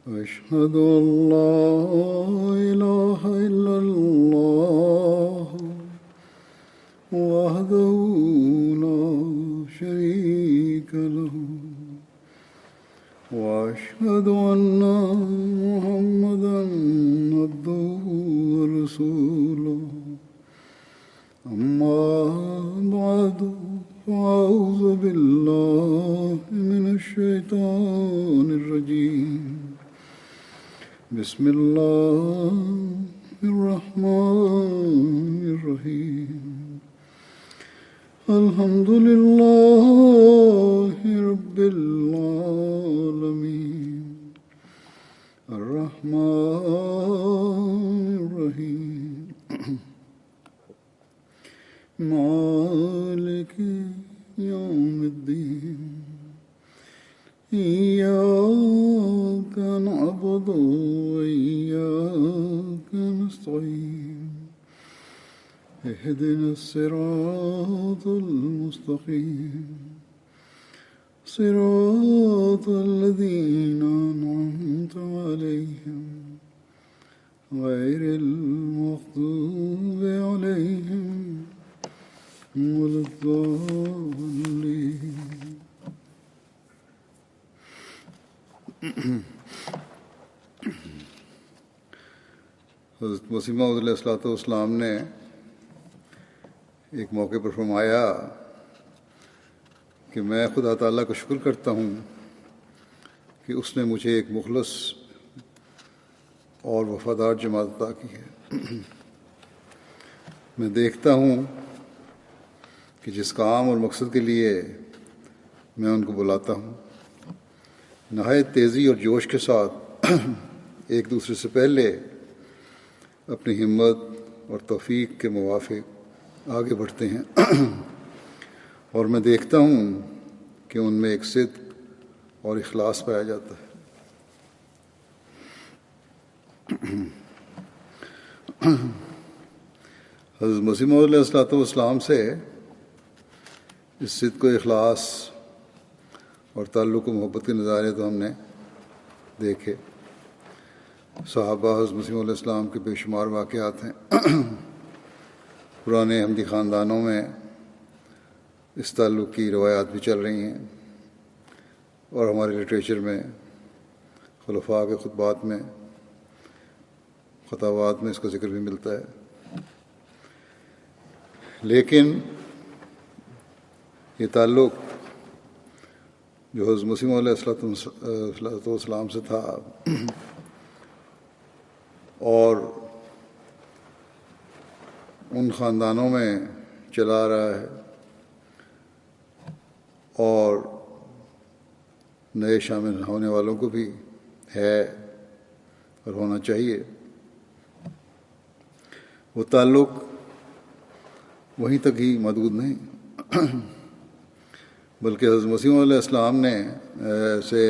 أشهد أن لا إله إلا الله وحده لا شريك له وأشهد أن محمدا عبده ورسوله أما بعد فأعوذ بالله من الشيطان الرجيم بسم الله الرحمن الرحيم الحمد لله رب العالمين الرحمن الرحيم مالك يوم الدين إياك نعبد وإياك نستعين اهدنا الصراط المستقيم صراط الذين أنعمت عليهم غير المغضوب عليهم ولا الضالين. حضرت مسیح موعود علیہ الصلوۃ والسلام نے ایک موقع پر فرمایا کہ میں خدا تعالیٰ کا شکر کرتا ہوں کہ اس نے مجھے ایک مخلص اور وفادار جماعت عطا کی ہے. میں دیکھتا ہوں کہ جس کام اور مقصد کے لیے میں ان کو بلاتا ہوں نہایت تیزی اور جوش کے ساتھ ایک دوسرے سے پہلے اپنی ہمت اور توفیق کے موافق آگے بڑھتے ہیں اور میں دیکھتا ہوں کہ ان میں ایک صدق اور اخلاص پایا جاتا ہے. حضرت مسیح موعود علیہ السلام سے اس صدق و اخلاص اور تعلق و محبت کے نظارے تو ہم نے دیکھے. صحابہ حضرت مسیح علیہ السلام کے بے شمار واقعات ہیں. پرانے احمدی خاندانوں میں اس تعلق کی روایات بھی چل رہی ہیں اور ہمارے لٹریچر میں خلفاء کے خطبات میں خطابات میں اس کا ذکر بھی ملتا ہے. لیکن یہ تعلق جو حضرت مسیح علیہ السلام سے تھا اور ان خاندانوں میں چلا رہا ہے اور نئے شامل ہونے والوں کو بھی ہے اور ہونا چاہیے. وہ تعلق وہیں تک ہی محدود نہیں بلکہ حضرت مسیح علیہ السلام نے سے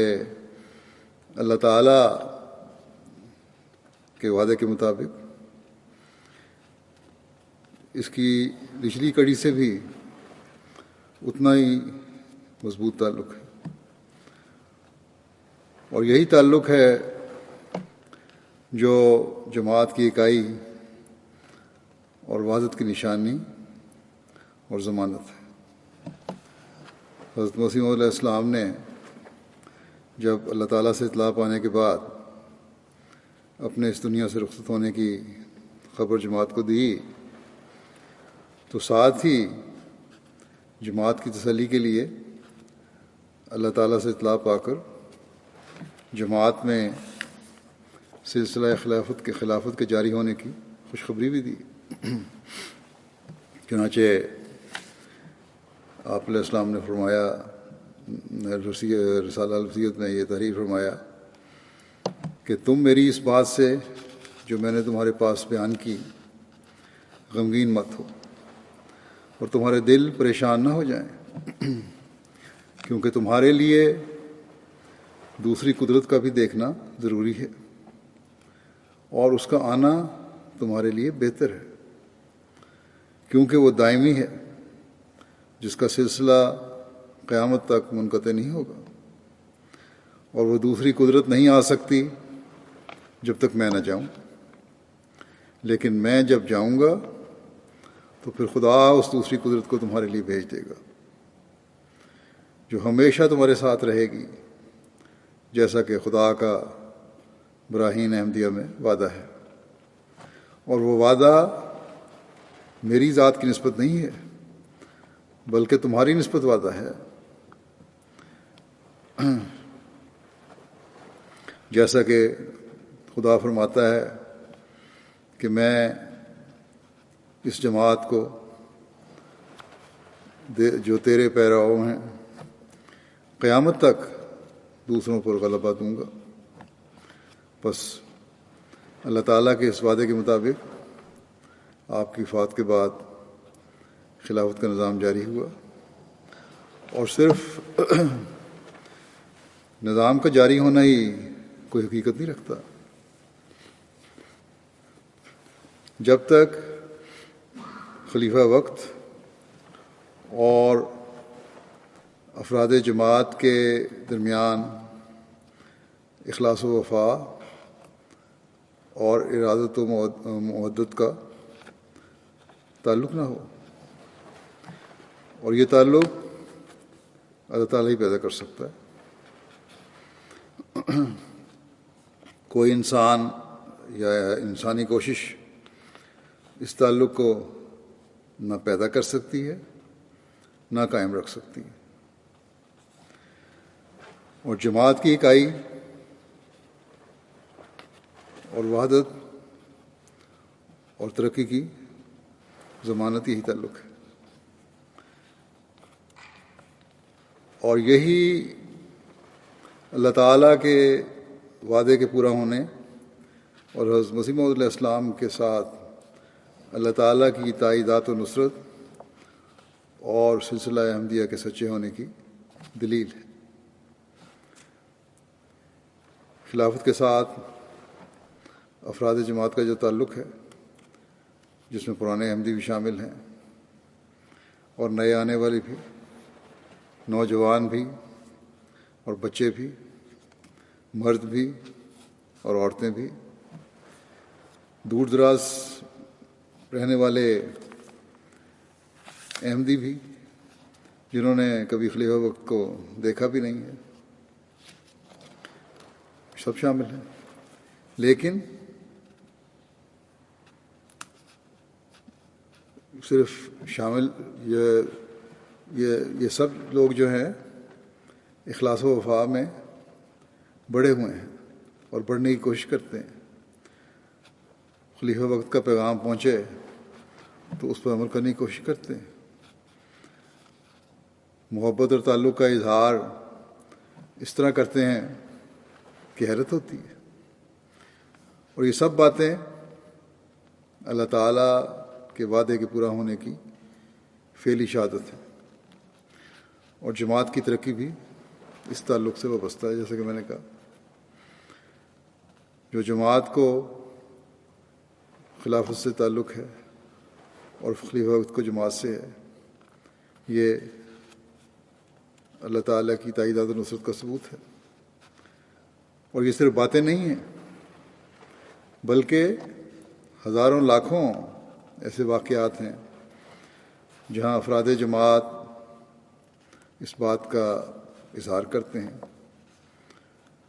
اللہ تعالیٰ کے وعدے کے مطابق اس کی نچلی کڑی سے بھی اتنا ہی مضبوط تعلق ہے اور یہی تعلق ہے جو جماعت کی اکائی اور وحدت کی نشانی اور ضمانت ہے. حضرت مسیح علیہ السلام نے جب اللہ تعالیٰ سے اطلاع پانے کے بعد اپنے اس دنیا سے رخصت ہونے کی خبر جماعت کو دی تو ساتھ ہی جماعت کی تسلی کے لیے اللہ تعالیٰ سے اطلاع پا کر جماعت میں سلسلہ خلافت کے جاری ہونے کی خوشخبری بھی دی. چنانچہ آپ علیہ السلام نے فرمایا رسالہ الوصیت میں یہ تحریر فرمایا کہ تم میری اس بات سے جو میں نے تمہارے پاس بیان کی غمگین مت ہو اور تمہارے دل پریشان نہ ہو جائیں کیونکہ تمہارے لیے دوسری قدرت کا بھی دیکھنا ضروری ہے اور اس کا آنا تمہارے لیے بہتر ہے کیونکہ وہ دائمی ہے جس کا سلسلہ قیامت تک منقطع نہیں ہوگا اور وہ دوسری قدرت نہیں آ سکتی جب تک میں نہ جاؤں، لیکن میں جب جاؤں گا تو پھر خدا اس دوسری قدرت کو تمہارے لیے بھیج دے گا جو ہمیشہ تمہارے ساتھ رہے گی، جیسا کہ خدا کا براہین احمدیہ میں وعدہ ہے۔ اور وہ وعدہ میری ذات کی نسبت نہیں ہے بلکہ تمہاری نسبت وعدہ ہے، جیسا کہ خدا فرماتا ہے کہ میں اس جماعت کو جو تیرے پیراؤ ہیں قیامت تک دوسروں پر غلبہ دوں گا۔ بس اللہ تعالیٰ کے اس وعدے کے مطابق آپ کی وفات کے بعد خلافت کا نظام جاری ہوا، اور صرف نظام کا جاری ہونا ہی کوئی حقیقت نہیں رکھتا۔ جب تک خلیفہ وقت اور افراد جماعت کے درمیان اخلاص و وفا اور ارادت و مودت کا تعلق نہ ہو، اور یہ تعلق اللہ تعالیٰ ہی پیدا کر سکتا ہے۔ کوئی انسان یا انسانی کوشش اس تعلق کو نہ پیدا کر سکتی ہے نہ قائم رکھ سکتی ہے، اور جماعت کی اکائی اور وحدت اور ترقی کی ضمانت یہی تعلق ہے، اور یہی اللہ تعالیٰ کے وعدے کے پورا ہونے اور حضرت مسیح موعود علیہ السلام کے ساتھ اللہ تعالیٰ کی تائیدات و نصرت اور سلسلہ احمدیہ کے سچے ہونے کی دلیل ہے۔ خلافت کے ساتھ افراد جماعت کا جو تعلق ہے، جس میں پرانے احمدی بھی شامل ہیں اور نئے آنے والے بھی، نوجوان بھی اور بچے بھی، مرد بھی اور عورتیں بھی، دور دراز رہنے والے احمدی بھی جنہوں نے کبھی خلیفہ وقت کو دیکھا بھی نہیں ہے، سب شامل ہیں۔ لیکن صرف شامل یہ سب لوگ جو ہیں اخلاص و وفا میں بڑھے ہوئے ہیں اور بڑھنے کی کوشش کرتے ہیں۔ خلیفہ وقت کا پیغام پہنچے تو اس پر عمل کرنے کی کوشش کرتے ہیں۔ محبت اور تعلق کا اظہار اس طرح کرتے ہیں کہ حیرت ہوتی ہے، اور یہ سب باتیں اللہ تعالیٰ کے وعدے کے پورا ہونے کی فعلی شہادت ہے، اور جماعت کی ترقی بھی اس تعلق سے وابستہ ہے۔ جیسا کہ میں نے کہا، جو جماعت کو خلافت سے تعلق ہے اور خلیفہ وقت کو جماعت سے ہے، یہ اللہ تعالیٰ کی تائیدات و نصرت کا ثبوت ہے، اور یہ صرف باتیں نہیں ہیں بلکہ ہزاروں لاکھوں ایسے واقعات ہیں جہاں افراد جماعت اس بات کا اظہار کرتے ہیں۔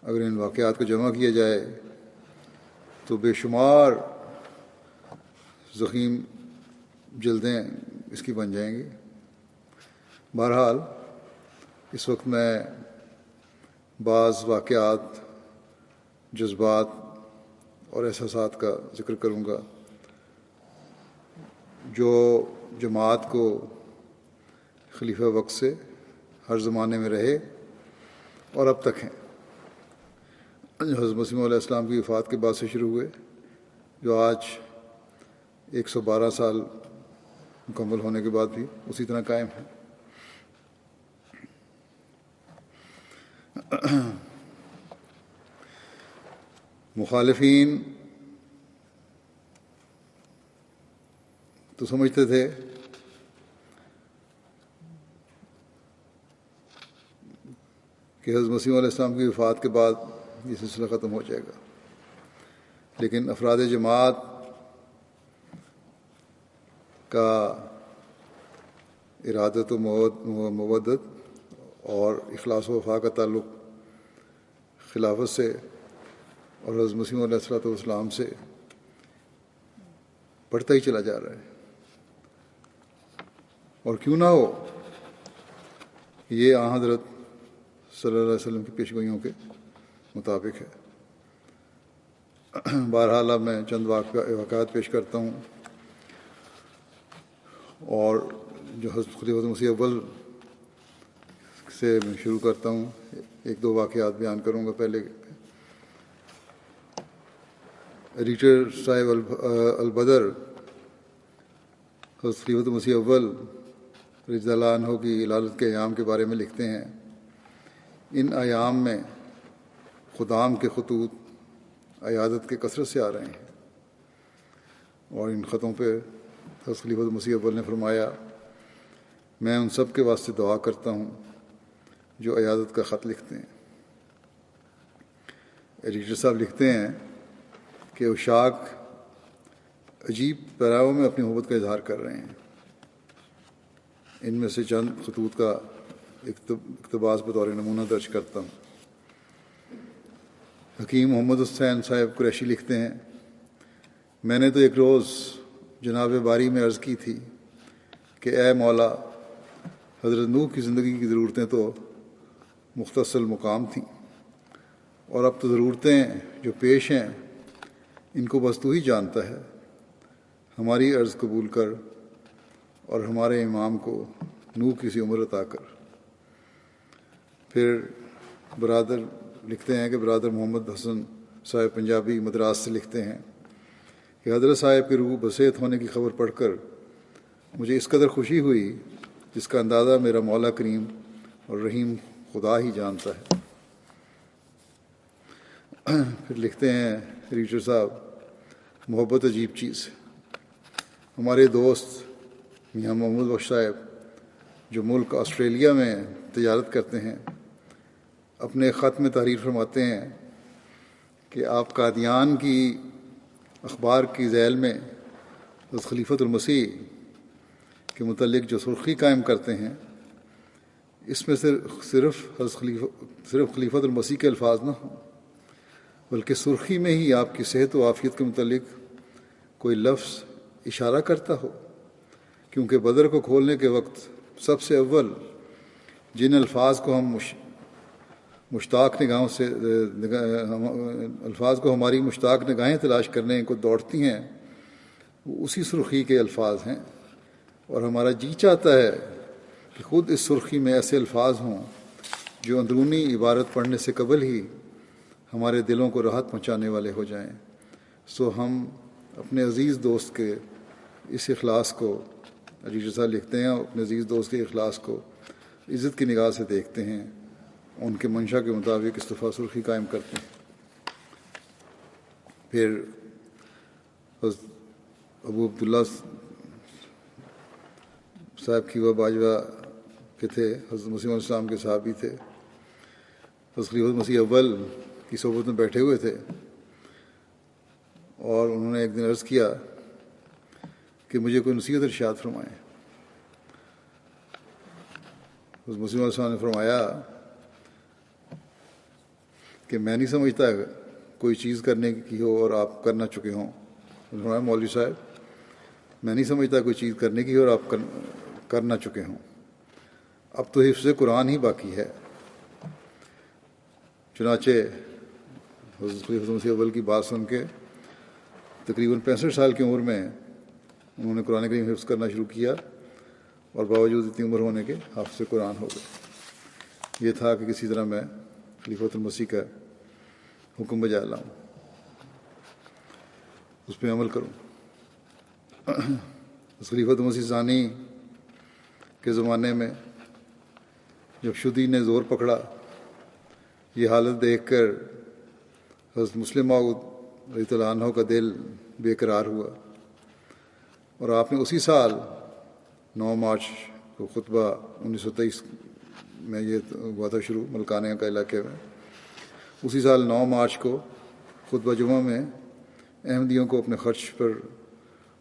اگر ان واقعات کو جمع کیا جائے تو بے شمار ضخیم جلدیں اس کی بن جائیں گی۔ بہرحال اس وقت میں بعض واقعات، جذبات اور احساسات کا ذکر کروں گا جو جماعت کو خلیفہ وقت سے ہر زمانے میں رہے اور اب تک ہیں، حضرت مسیح علیہ السلام کی وفات کے بعد سے شروع ہوئے، جو آج 112 سال مکمل ہونے کے بعد بھی اسی طرح قائم ہیں۔ مخالفین تو سمجھتے تھے کہ حضرت مسیح علیہ السلام کی وفات کے بعد یہ سلسلہ ختم ہو جائے گا، لیکن افراد جماعت کا ارادت و مودت اور اخلاص و وفا کا تعلق خلافت سے اور حضرت مسیح علیہ الصلوۃ والسلام سے بڑھتا ہی چلا جا رہا ہے. اور کیوں نہ ہو، یہ آن حضرت صلی اللہ علیہ وسلم کی پیشگوئیوں کے مطابق ہے. بہرحال اب میں چند واقعات پیش کرتا ہوں، اور جو حضرت خلیفۃ المسیح اول سے میں شروع کرتا ہوں. ایک دو واقعات بیان کروں گا. پہلے ایڈیٹر صاحب البدر حضرت خلیفۃ المسیح اول رضی اللہ عنہ کی علالت کے ایام کے بارے میں لکھتے ہیں، ان ایام میں خدام کے خطوط عیادت کے کثرت سے آ رہے ہیں، اور ان خطوں پہ حضرت خلیفۃ المسیح اول نے فرمایا، میں ان سب کے واسطے دعا کرتا ہوں جو عیادت کا خط لکھتے ہیں. ایڈیٹر صاحب لکھتے ہیں کہ اشاق عجیب پیراؤں میں اپنی محبت کا اظہار کر رہے ہیں. ان میں سے چند خطوط کا اقتباس بطور نمونہ درج کرتا ہوں. حکیم محمد حسین صاحب قریشی لکھتے ہیں، میں نے تو ایک روز جناب باری میں عرض کی تھی کہ اے مولا، حضرت نوح کی زندگی کی ضرورتیں تو مختصر مقام تھیں، اور اب تو ضرورتیں جو پیش ہیں ان کو بس تو ہی جانتا ہے. ہماری عرض قبول کر اور ہمارے امام کو نوح کی سی عمر عطا کر. پھر برادر لکھتے ہیں کہ برادر محمد حسن صاحب پنجابی مدراس سے لکھتے ہیں کہ حضرت صاحب کی روح بسیط ہونے کی خبر پڑھ کر مجھے اس قدر خوشی ہوئی جس کا اندازہ میرا مولا کریم اور رحیم خدا ہی جانتا ہے. پھر لکھتے ہیں ایڈیٹر صاحب، محبت عجیب چیز ہے. ہمارے دوست میاں محمد بخش صاحب جو ملک آسٹریلیا میں تجارت کرتے ہیں، اپنے خط میں تحریر فرماتے ہیں کہ آپ قادیان کی اخبار کی ذیل میں حضرت خلیفۃ المسیح کے متعلق جو سرخی قائم کرتے ہیں، اس میں صرف خلیفۃ المسیح کے الفاظ نہ ہوں، بلکہ سرخی میں ہی آپ کی صحت و عافیت کے متعلق کوئی لفظ اشارہ کرتا ہو، کیونکہ بدر کو کھولنے کے وقت سب سے اول جن الفاظ کو ہم مشتاق نگاہوں سے الفاظ کو ہماری مشتاق نگاہیں تلاش کرنے کو دوڑتی ہیں، وہ اسی سرخی کے الفاظ ہیں. اور ہمارا جی چاہتا ہے کہ خود اس سرخی میں ایسے الفاظ ہوں جو اندرونی عبارت پڑھنے سے قبل ہی ہمارے دلوں کو راحت پہنچانے والے ہو جائیں. سو ہم اپنے عزیز دوست کے اس اخلاص کو، ایڈیٹر صاحب لکھتے ہیں، اپنے عزیز دوست کے اخلاص کو عزت کی نگاہ سے دیکھتے ہیں، ان کے منشا کے مطابق اس دفعہ سرخی قائم کرتے ہیں. پھر حضرت ابو عبداللہ صاحب کھیوا باجوہ کے تھے، حضرت مسیح علیہ السلام کے صحابی تھے. حضرت خلیفۃ مسیح اول کی صحبت میں بیٹھے ہوئے تھے، اور انہوں نے ایک دن عرض کیا کہ مجھے کوئی نصیحت ارشاد فرمائیں. حضرت مسیح علیہ السلام نے فرمایا کہ میں نہیں سمجھتا کوئی چیز کرنے کی ہو اور آپ کرنا چکے ہوں. فرمایا مولوی صاحب، میں نہیں سمجھتا کوئی چیز کرنے کی ہو اور آپ کرنا چکے ہوں. اب تو حفظ قرآن ہی باقی ہے. چنانچہ حضرت خلیفۃ مسیح اول کی بات سن کے تقریباً 65 سال کی عمر میں انہوں نے قرآن کریم حفظ کرنا شروع کیا، اور باوجود اتنی عمر ہونے کے حافظ قرآن ہو گئے. یہ تھا کہ کسی طرح میں خلیفۃ المسیح کا حکم بجا لاؤں، اس پہ عمل کروں. خلیفۃ المسیح ثانی کے زمانے میں جب شدی نے زور پکڑا، یہ حالت دیکھ کر حضرت مسلم موعود رضی اللہ عنہ کا دل بے قرار ہوا، اور آپ نے اسی سال 9 مارچ کو خطبہ 1923 میں یہ ہوا تھا شروع ملکانہ کا علاقے میں، اسی سال 9 مارچ کو خطبہ جمعہ میں احمدیوں کو اپنے خرچ پر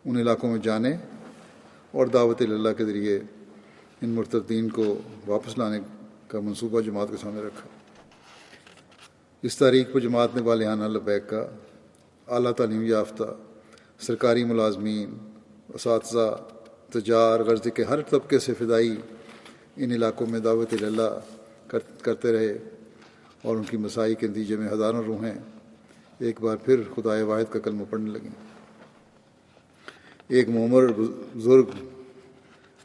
ان علاقوں میں جانے اور دعوت اللہ کے ذریعے ان مرتدین کو واپس لانے کا منصوبہ جماعت کے سامنے رکھا۔ اس تاریخ پر جماعت نے والہانہ لبیک کا اعلیٰ تعلیم یافتہ سرکاری ملازمین، اساتذہ، تجار، غرض کے ہر طبقے سے فدائی ان علاقوں میں دعوت اللہ کرتے رہے، اور ان کی مساعی کے نتیجے میں ہزاروں روحیں ایک بار پھر خدائے واحد کا کلمہ پڑھنے لگیں۔ ایک معمر بزرگ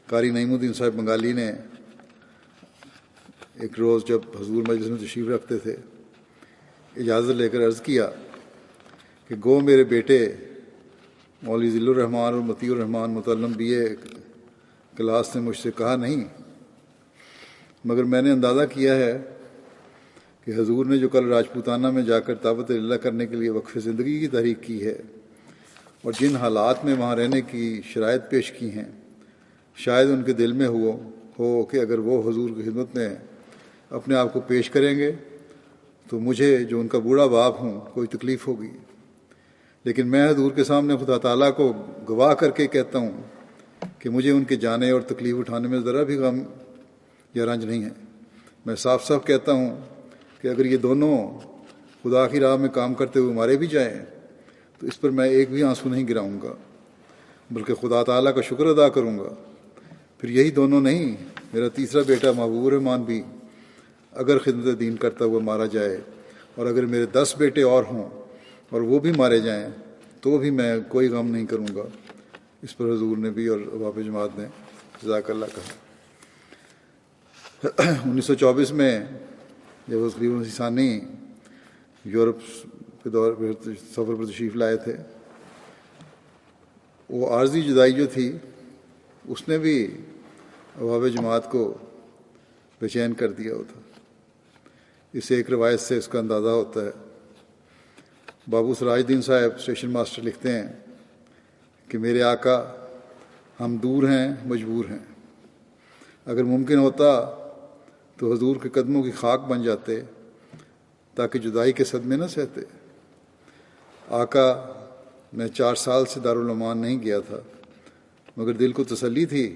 قاری نعیم الدین صاحب بنگالی نے ایک روز جب حضور مجلس میں تشریف رکھتے تھے، اجازت لے کر عرض کیا کہ گو میرے بیٹے مولوی ذل الرحمن اور مطیع الرحمن متعلم BA کلاس نے مجھ سے کہا نہیں، مگر میں نے اندازہ کیا ہے کہ حضور نے جو کل راجپوتانہ میں جا کر دعوت اللہ کرنے کے لیے وقف زندگی کی تحریک کی ہے اور جن حالات میں وہاں رہنے کی شرائط پیش کی ہیں، شاید ان کے دل میں ہو کہ اگر وہ حضور کی خدمت میں اپنے آپ کو پیش کریں گے تو مجھے جو ان کا بوڑھا باپ ہوں کوئی تکلیف ہوگی، لیکن میں حضور کے سامنے خدا تعالیٰ کو گواہ کر کے کہتا ہوں کہ مجھے ان کے جانے اور تکلیف اٹھانے میں ذرا بھی غم یا رنج نہیں ہے۔ میں صاف صاف کہتا ہوں کہ اگر یہ دونوں خدا کی راہ میں کام کرتے ہوئے مارے بھی جائیں تو اس پر میں ایک بھی آنسو نہیں گراؤں گا، بلکہ خدا تعالیٰ کا شکر ادا کروں گا۔ پھر یہی دونوں نہیں، میرا تیسرا بیٹا محبوب الرحمان بھی اگر خدمت دین کرتا ہوا مارا جائے، اور اگر میرے 10 بیٹے اور ہوں اور وہ بھی مارے جائیں تو بھی میں کوئی غم نہیں کروں گا۔ اس پر حضور نے بھی اور احباب جماعت نے جزاک اللہ کہا۔ 1924 میں جب خلیفہ مسیح ثانی یورپ کے دور پر سفر پر تشریف لائے تھے، وہ عارضی جدائی جو تھی اس نے بھی احباب جماعت کو بے چین کر دیا ہوتا۔ اس ایک روایت سے اس کا اندازہ ہوتا ہے۔ بابو سراج الدین صاحب اسٹیشن ماسٹر لکھتے ہیں کہ میرے آقا، ہم دور ہیں، مجبور ہیں، اگر ممکن ہوتا تو حضور کے قدموں کی خاک بن جاتے تاکہ جدائی کے صدمے نہ سہتے۔ آقا میں 4 سال سے دارالعلومان نہیں گیا تھا، مگر دل کو تسلی تھی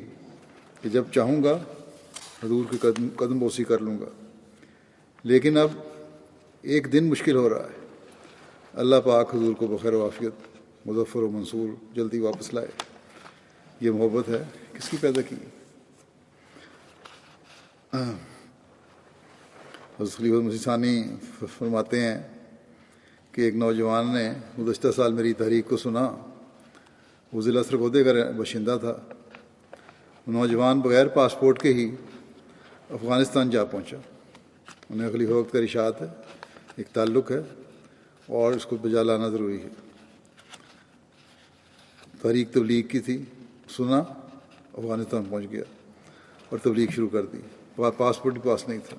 کہ جب چاہوں گا حضور کی قدم بوسی کر لوں گا، لیکن اب ایک دن مشکل ہو رہا ہے۔ اللہ پاک حضور کو بخیر و عافیت، مظفر و منصور جلدی واپس لائے۔ یہ محبت ہے کس کی پیدا کی؟ حضرت خلیفہ مسیح ثانی فرماتے ہیں کہ ایک نوجوان نے گزشتہ سال میری تحریک کو سنا۔ وہ ضلع سرگودے کا باشندہ تھا۔ نوجوان بغیر پاسپورٹ کے ہی افغانستان جا پہنچا۔ انہیں خلیفہ وقت کا ارشاد ہے، ایک تعلق ہے اور اس کو بجا لانا ضروری ہے۔ تحریک تبلیغ کی تھی، سنا، افغانستان پہنچ گیا اور تبلیغ شروع کر دی۔ پاسپورٹ بھی پاس نہیں تھا۔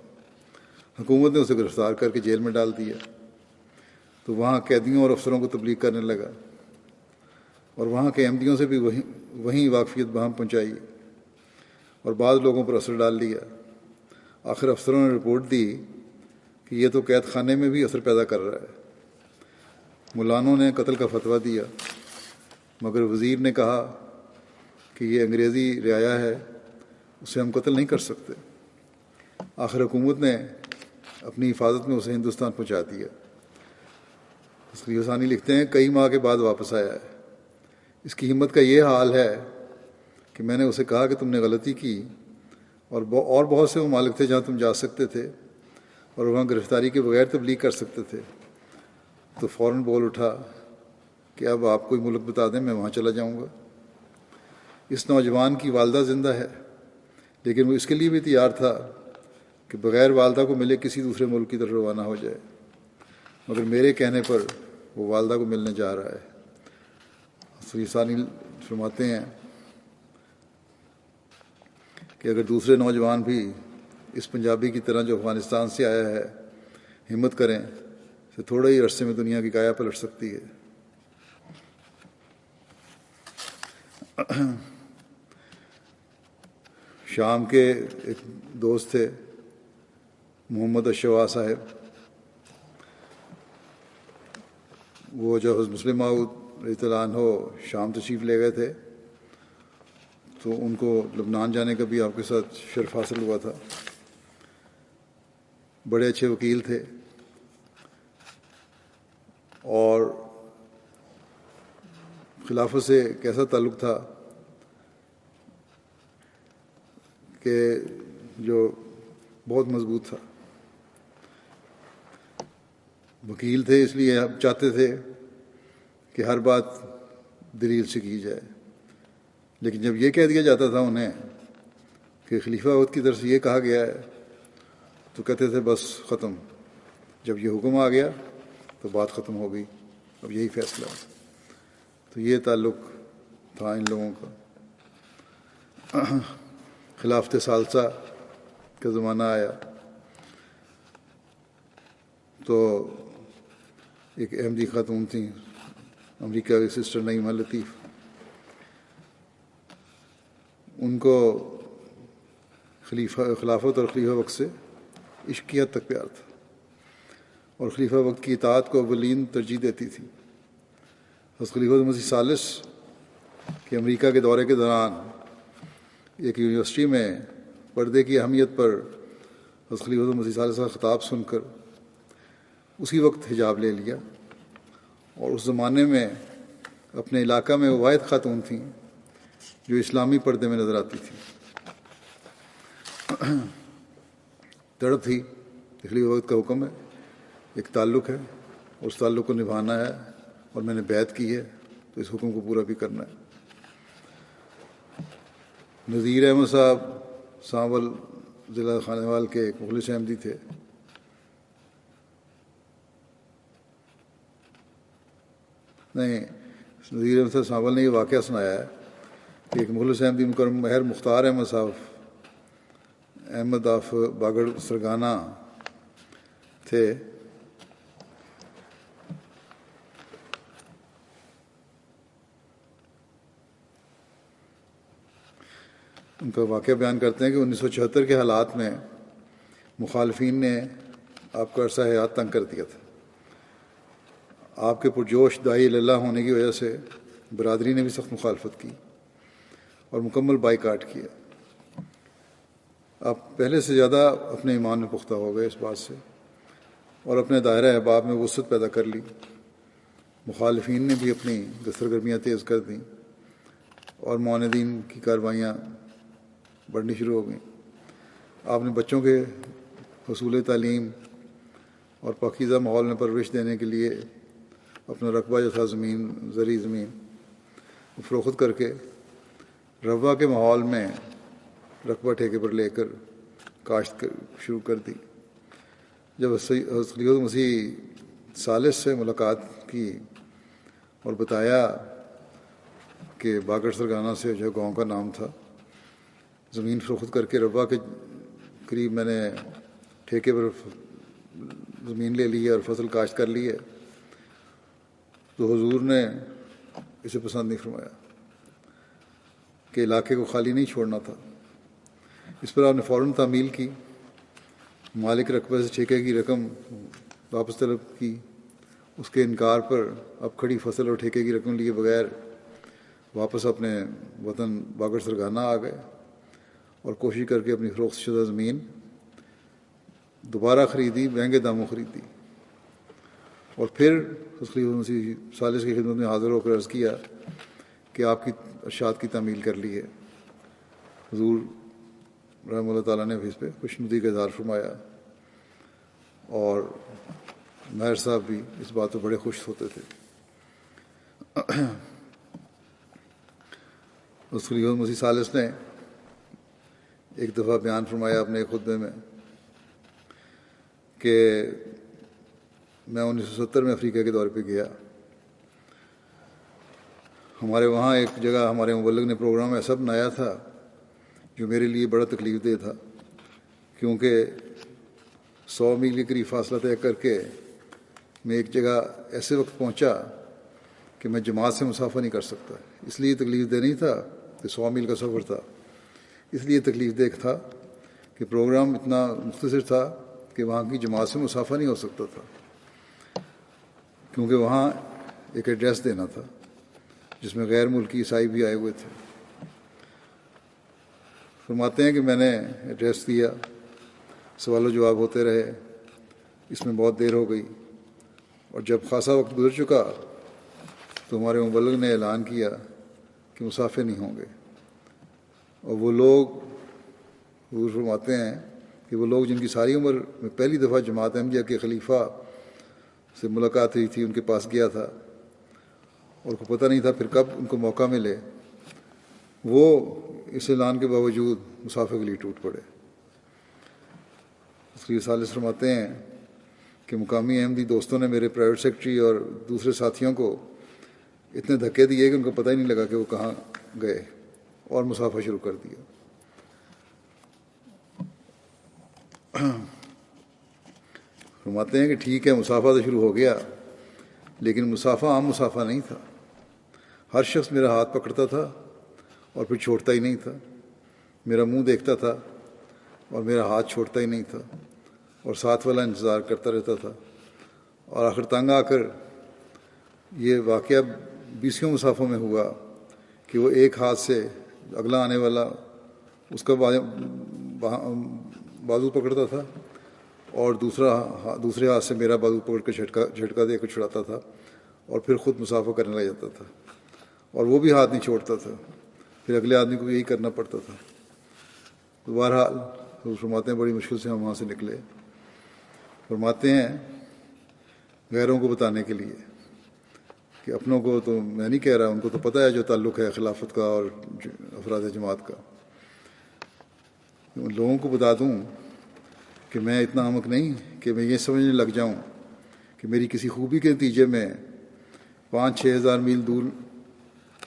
حکومت نے اسے گرفتار کر کے جیل میں ڈال دیا، تو وہاں قیدیوں اور افسروں کو تبلیغ کرنے لگا، اور وہاں کے احمدیوں سے بھی وہیں واقفیت بہم پہنچائی اور بعض لوگوں پر اثر ڈال دیا۔ آخر افسروں نے رپورٹ دی کہ یہ تو قید خانے میں بھی اثر پیدا کر رہا ہے۔ ملانوں نے قتل کا فتویٰ دیا، مگر وزیر نے کہا کہ یہ انگریزی رعایا ہے، اسے ہم قتل نہیں کر سکتے۔ آخر حکومت نے اپنی حفاظت میں اسے ہندوستان پہنچا دیا۔ خلیفہ ثانی لکھتے ہیں کئی ماہ کے بعد واپس آیا ہے۔ اس کی ہمت کا یہ حال ہے کہ میں نے اسے کہا کہ تم نے غلطی کی، اور بہت سے ممالک تھے جہاں تم جا سکتے تھے اور وہاں گرفتاری کے بغیر تبلیغ کر سکتے تھے، تو فوراً بول اٹھا کہ اب آپ کوئی ملک بتا دیں، میں وہاں چلا جاؤں گا۔ اس نوجوان کی والدہ زندہ ہے، لیکن وہ اس کے لیے بھی تیار تھا کہ بغیر والدہ کو ملے کسی دوسرے ملک کی طرف روانہ ہو جائے، مگر میرے کہنے پر وہ والدہ کو ملنے جا رہا ہے۔ خلیفہ ثانی فرماتے ہیں کہ اگر دوسرے نوجوان بھی اس پنجابی کی طرح جو افغانستان سے آیا ہے ہمت کریں تو تھوڑے ہی عرصے میں دنیا کی کایا پلٹ سکتی ہے۔ شام کے ایک دوست تھے محمد اشوا صاحب، وہ جب حضرت مسلم موعود رضی اللہ عنہ شام تشریف لے گئے تھے تو ان کو لبنان جانے کا بھی آپ کے ساتھ شرف حاصل ہوا تھا. بڑے اچھے وکیل تھے اور خلافت سے کیسا تعلق تھا کہ جو بہت مضبوط تھا. وکیل تھے اس لیے آپ چاہتے تھے کہ ہر بات دلیل سے کی جائے، لیکن جب یہ کہہ دیا جاتا تھا انہیں کہ خلیفہ وقت کی طرف سے یہ کہا گیا ہے تو کہتے تھے بس ختم، جب یہ حکم آ گیا تو بات ختم ہو گئی، اب یہی فیصلہ ہے. تو یہ تعلق تھا ان لوگوں کا. خلافت ثالثہ کا زمانہ آیا تو ایک احمدی خاتون تھیں، امریکہ کی سسٹر نعیمہ لطیف، ان کو خلافت اور خلیفہ وقت سے عشق کی حد تک پیار تھا اور خلیفہ وقت کی اطاعت کو اولین ترجیح دیتی تھی. حضرت خلیفہ مسیح ثالث کے امریکہ کے دورے کے دوران ایک یونیورسٹی میں پردے کی اہمیت پر حضرت خلیفہ مسیح ثالث کا خطاب سن کر اسی وقت حجاب لے لیا، اور اس زمانے میں اپنے علاقہ میں وہ واحد خاتون تھیں جو اسلامی پردے میں نظر آتی تھی. تڑپ تھی خلیفہ وقت کا حکم ہے، ایک تعلق ہے، اس تعلق کو نبھانا ہے اور میں نے بیعت کی ہے تو اس حکم کو پورا بھی کرنا ہے. نذیر احمد صاحب سانول ضلع خانیوال کے ایک مخلص احمدی تھے. نہیں، نذیر احمد صاحب سانول نے یہ واقعہ سنایا ہے کہ ایک مخلص احمدی مکرم مہر مختار احمد صاحب احمد آف باگڑ سرگانہ تھے. ان کا واقعہ بیان کرتے ہیں کہ 1974 کے حالات میں مخالفین نے آپ کا عرصہ حیات تنگ کر دیا تھا. آپ کے پرجوش داعی اللہ ہونے کی وجہ سے برادری نے بھی سخت مخالفت کی اور مکمل بائیکاٹ کیا. آپ پہلے سے زیادہ اپنے ایمان میں پختہ ہو گئے اس بات سے اور اپنے دائرہ احباب میں وسعت پیدا کر لی. مخالفین نے بھی اپنی دسترگرمیاں تیز کر دیں اور معاندین کی کارروائیاں بڑھنی شروع ہو گئیں. آپ نے بچوں کے حصول تعلیم اور پاکیزہ ماحول میں پرورش دینے کے لیے اپنا رقبہ جو تھا زرعی زمین فروخت کر کے روا کے ماحول میں رقبہ ٹھیکے پر لے کر کاشت شروع کر دی. جب خلیفہ مسیح ثالث سے ملاقات کی اور بتایا کہ باگڑ سرگانہ سے جو گاؤں کا نام تھا، زمین فروخت کر کے روا کے قریب میں نے ٹھیکے پر زمین لے لی ہے اور فصل کاشت کر لی ہے، تو حضور نے اسے پسند نہیں فرمایا کہ علاقے کو خالی نہیں چھوڑنا تھا. اس پر آپ نے فوراً تعمیل کی، مالک رقبے سے ٹھیکے کی رقم واپس طلب کی. اس کے انکار پر اب کھڑی فصل اور ٹھیکے کی رقم لیے بغیر واپس اپنے وطن باگڑ سرگانہ آ گئے اور کوشش کر کے اپنی فروخت شدہ زمین دوبارہ خریدی، مہنگے داموں خریدی. اور پھر خلیفہ مسیح ثالث کی خدمت میں حاضر ہو کر عرض کیا کہ آپ کی ارشاد کی تعمیل کر لی ہے. حضور رحمہ اللہ تعالیٰ نے بھی اس پہ خوشنودی کا اظہار فرمایا اور ماہر صاحب بھی اس بات پہ بڑے خوش ہوتے تھے. اس خلیفہ مسیح ثالث نے ایک دفعہ بیان فرمایا اپنے ایک خطبے میں کہ میں 1970 میں افریقہ کے دورے پہ گیا. ہمارے وہاں ایک جگہ ہمارے مبلغ نے پروگرام ایسا بنایا تھا جو میرے لیے بڑا تکلیف دہ تھا، کیونکہ 100 میل کے قریب فاصلہ طے کر کے میں ایک جگہ ایسے وقت پہنچا کہ میں جماعت سے مسافہ نہیں کر سکتا. اس لیے تکلیف دہ نہیں تھا کہ 100 میل کا سفر تھا، اس لیے تکلیف دہ تھا کہ پروگرام اتنا مختصر تھا کہ وہاں کی جماعت سے مسافہ نہیں ہو سکتا تھا، کیونکہ وہاں ایک ایڈریس دینا تھا جس میں غیر ملکی عیسائی بھی آئے ہوئے تھے۔ فرماتے ہیں کہ میں نے ایڈریس دیا، سوال و جواب ہوتے رہے، اس میں بہت دیر ہو گئی، اور جب خاصا وقت گزر چکا تو ہمارے مبلغ نے اعلان کیا کہ مسافر نہیں ہوں گے۔ اور وہ لوگ، حضور فرماتے ہیں کہ وہ لوگ جن کی ساری عمر میں پہلی دفعہ جماعت احمدیہ کے خلیفہ سے ملاقات ہوئی تھی، ان کے پاس گیا تھا اور کو پتہ نہیں تھا پھر کب ان کو موقع ملے، وہ اس اعلان کے باوجود مسافر کے لیے ٹوٹ پڑے۔ اس لیے ثالث فرماتے ہیں کہ مقامی احمدی دوستوں نے میرے پرائیویٹ سیکرٹری اور دوسرے ساتھیوں کو اتنے دھکے دیے کہ ان کو پتہ ہی نہیں لگا کہ وہ کہاں گئے، اور مسافہ شروع کر دیا۔ فرماتے ہیں کہ ٹھیک ہے، مسافہ تو شروع ہو گیا، لیکن مسافہ عام مسافہ نہیں تھا۔ ہر شخص میرا ہاتھ پکڑتا تھا اور پھر چھوڑتا ہی نہیں تھا، میرا منہ دیکھتا تھا اور میرا ہاتھ چھوڑتا ہی نہیں تھا، اور ساتھ والا انتظار کرتا رہتا تھا، اور آخر تنگ آ کر یہ واقعہ 20 مسافوں میں ہوا کہ وہ ایک ہاتھ سے اگلا آنے والا اس کا بازو پکڑتا تھا اور دوسرے ہاتھ سے میرا بازو پکڑ کے جھٹکا دے کر چھڑاتا تھا، اور پھر خود مسافہ کرنے لگ جاتا تھا، اور وہ بھی ہاتھ نہیں چھوڑتا تھا، پھر اگلے آدمی کو بھی یہی کرنا پڑتا تھا۔ تو بہرحال فرماتے ہیں بڑی مشکل سے ہم وہاں سے نکلے۔ فرماتے ہیں غیروں کو بتانے کے لیے کہ اپنوں کو تو میں نہیں کہہ رہا، ان کو تو پتہ ہے جو تعلق ہے خلافت کا اور افراد جماعت کا، ان لوگوں کو بتا دوں کہ میں اتنا احمق نہیں کہ میں یہ سمجھنے لگ جاؤں کہ میری کسی خوبی کے نتیجے میں 5-6 ہزار میل دور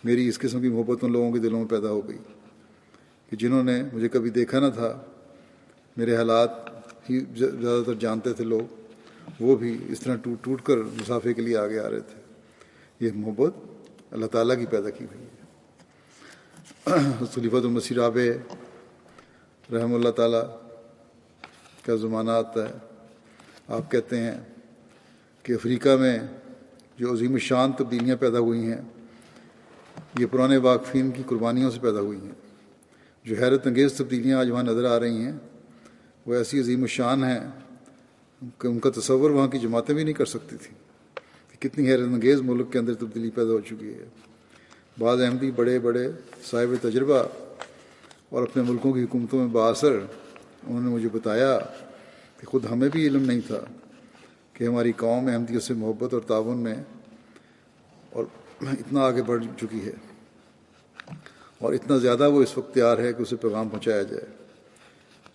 میری اس قسم کی محبت ان لوگوں کے دلوں میں پیدا ہو گئی کہ جنہوں نے مجھے کبھی دیکھا نہ تھا، میرے حالات ہی زیادہ تر جانتے تھے لوگ، وہ بھی اس طرح ٹوٹ ٹوٹ کر مسافے کے لیے آگے آ رہے تھے۔ یہ محبت اللہ تعالیٰ کی پیدا کی ہوئی ہے۔ خلیفۃ المسیح رابع رحمہ اللہ تعالیٰ کا زمانہ آتا ہے، آپ کہتے ہیں کہ افریقہ میں جو عظیم الشان تبدیلیاں پیدا ہوئی ہیں، یہ پرانے واقفین کی قربانیوں سے پیدا ہوئی ہیں۔ جو حیرت انگیز تبدیلیاں آج وہاں نظر آ رہی ہیں وہ ایسی عظیم الشان ہیں کہ ان کا تصور وہاں کی جماعتیں بھی نہیں کر سکتی تھیں کہ کتنی حیرت انگیز ملک کے اندر تبدیلی پیدا ہو چکی ہے۔ بعض احمدی بڑے بڑے صاحب تجربہ اور اپنے ملکوں کی حکومتوں میں بااثر، انہوں نے مجھے بتایا کہ خود ہمیں بھی علم نہیں تھا کہ ہماری قوم احمدیوں سے محبت اور تعاون میں اور اتنا آگے بڑھ چکی ہے، اور اتنا زیادہ وہ اس وقت تیار ہے کہ اسے پیغام پہنچایا جائے۔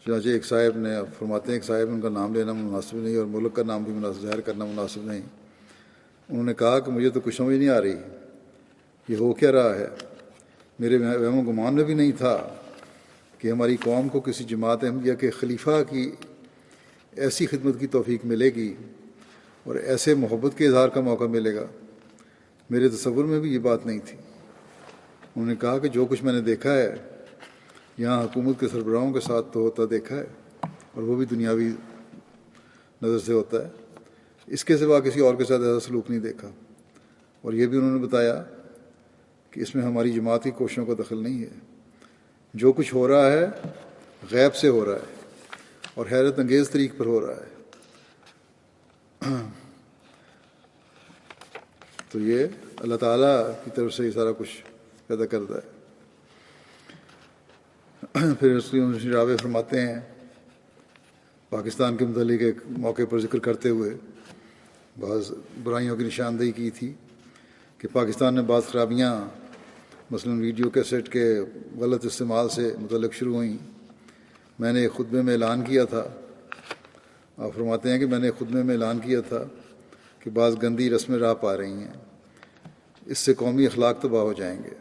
چنانچہ ایک صاحب نے، فرماتے ہیں ایک صاحب نے، ان کا نام لینا مناسب نہیں اور ملک کا نام بھی ظاہر کرنا مناسب نہیں، انہوں نے کہا کہ مجھے تو کچھ سمجھ نہیں آ رہی، یہ ہو کیا رہا ہے؟ میرے وہم و گمان میں بھی نہیں تھا کہ ہماری قوم کو کسی جماعت احمدیہ کے خلیفہ کی ایسی خدمت کی توفیق ملے گی اور ایسے محبت کے اظہار کا موقع ملے گا۔ میرے تصور میں بھی یہ بات نہیں تھی۔ انہوں نے کہا کہ جو کچھ میں نے دیکھا ہے یہاں حکومت کے سربراہوں کے ساتھ تو ہوتا دیکھا ہے، اور وہ بھی دنیاوی نظر سے ہوتا ہے، اس کے سوا کسی اور کے ساتھ ایسا سلوک نہیں دیکھا۔ اور یہ بھی انہوں نے بتایا کہ اس میں ہماری جماعت کی کوششوں کا دخل نہیں ہے، جو کچھ ہو رہا ہے غیب سے ہو رہا ہے اور حیرت انگیز طریق پر ہو رہا ہے۔ تو یہ اللہ تعالیٰ کی طرف سے یہ سارا کچھ پیدا کرتا ہے۔ پھر اس کی رابع فرماتے ہیں پاکستان کے متعلق ایک موقع پر ذکر کرتے ہوئے بعض برائیوں کی نشاندہی کی تھی کہ پاکستان میں بعض خرابیاں مثلا ویڈیو کیسٹ کے غلط استعمال سے متعلق شروع ہوئیں۔ میں نے ایک خطبے میں اعلان کیا تھا، آپ فرماتے ہیں کہ میں نے ایک خطبے میں اعلان کیا تھا کہ بعض گندی رسمیں راہ پا رہی ہیں، اس سے قومی اخلاق تباہ ہو جائیں گے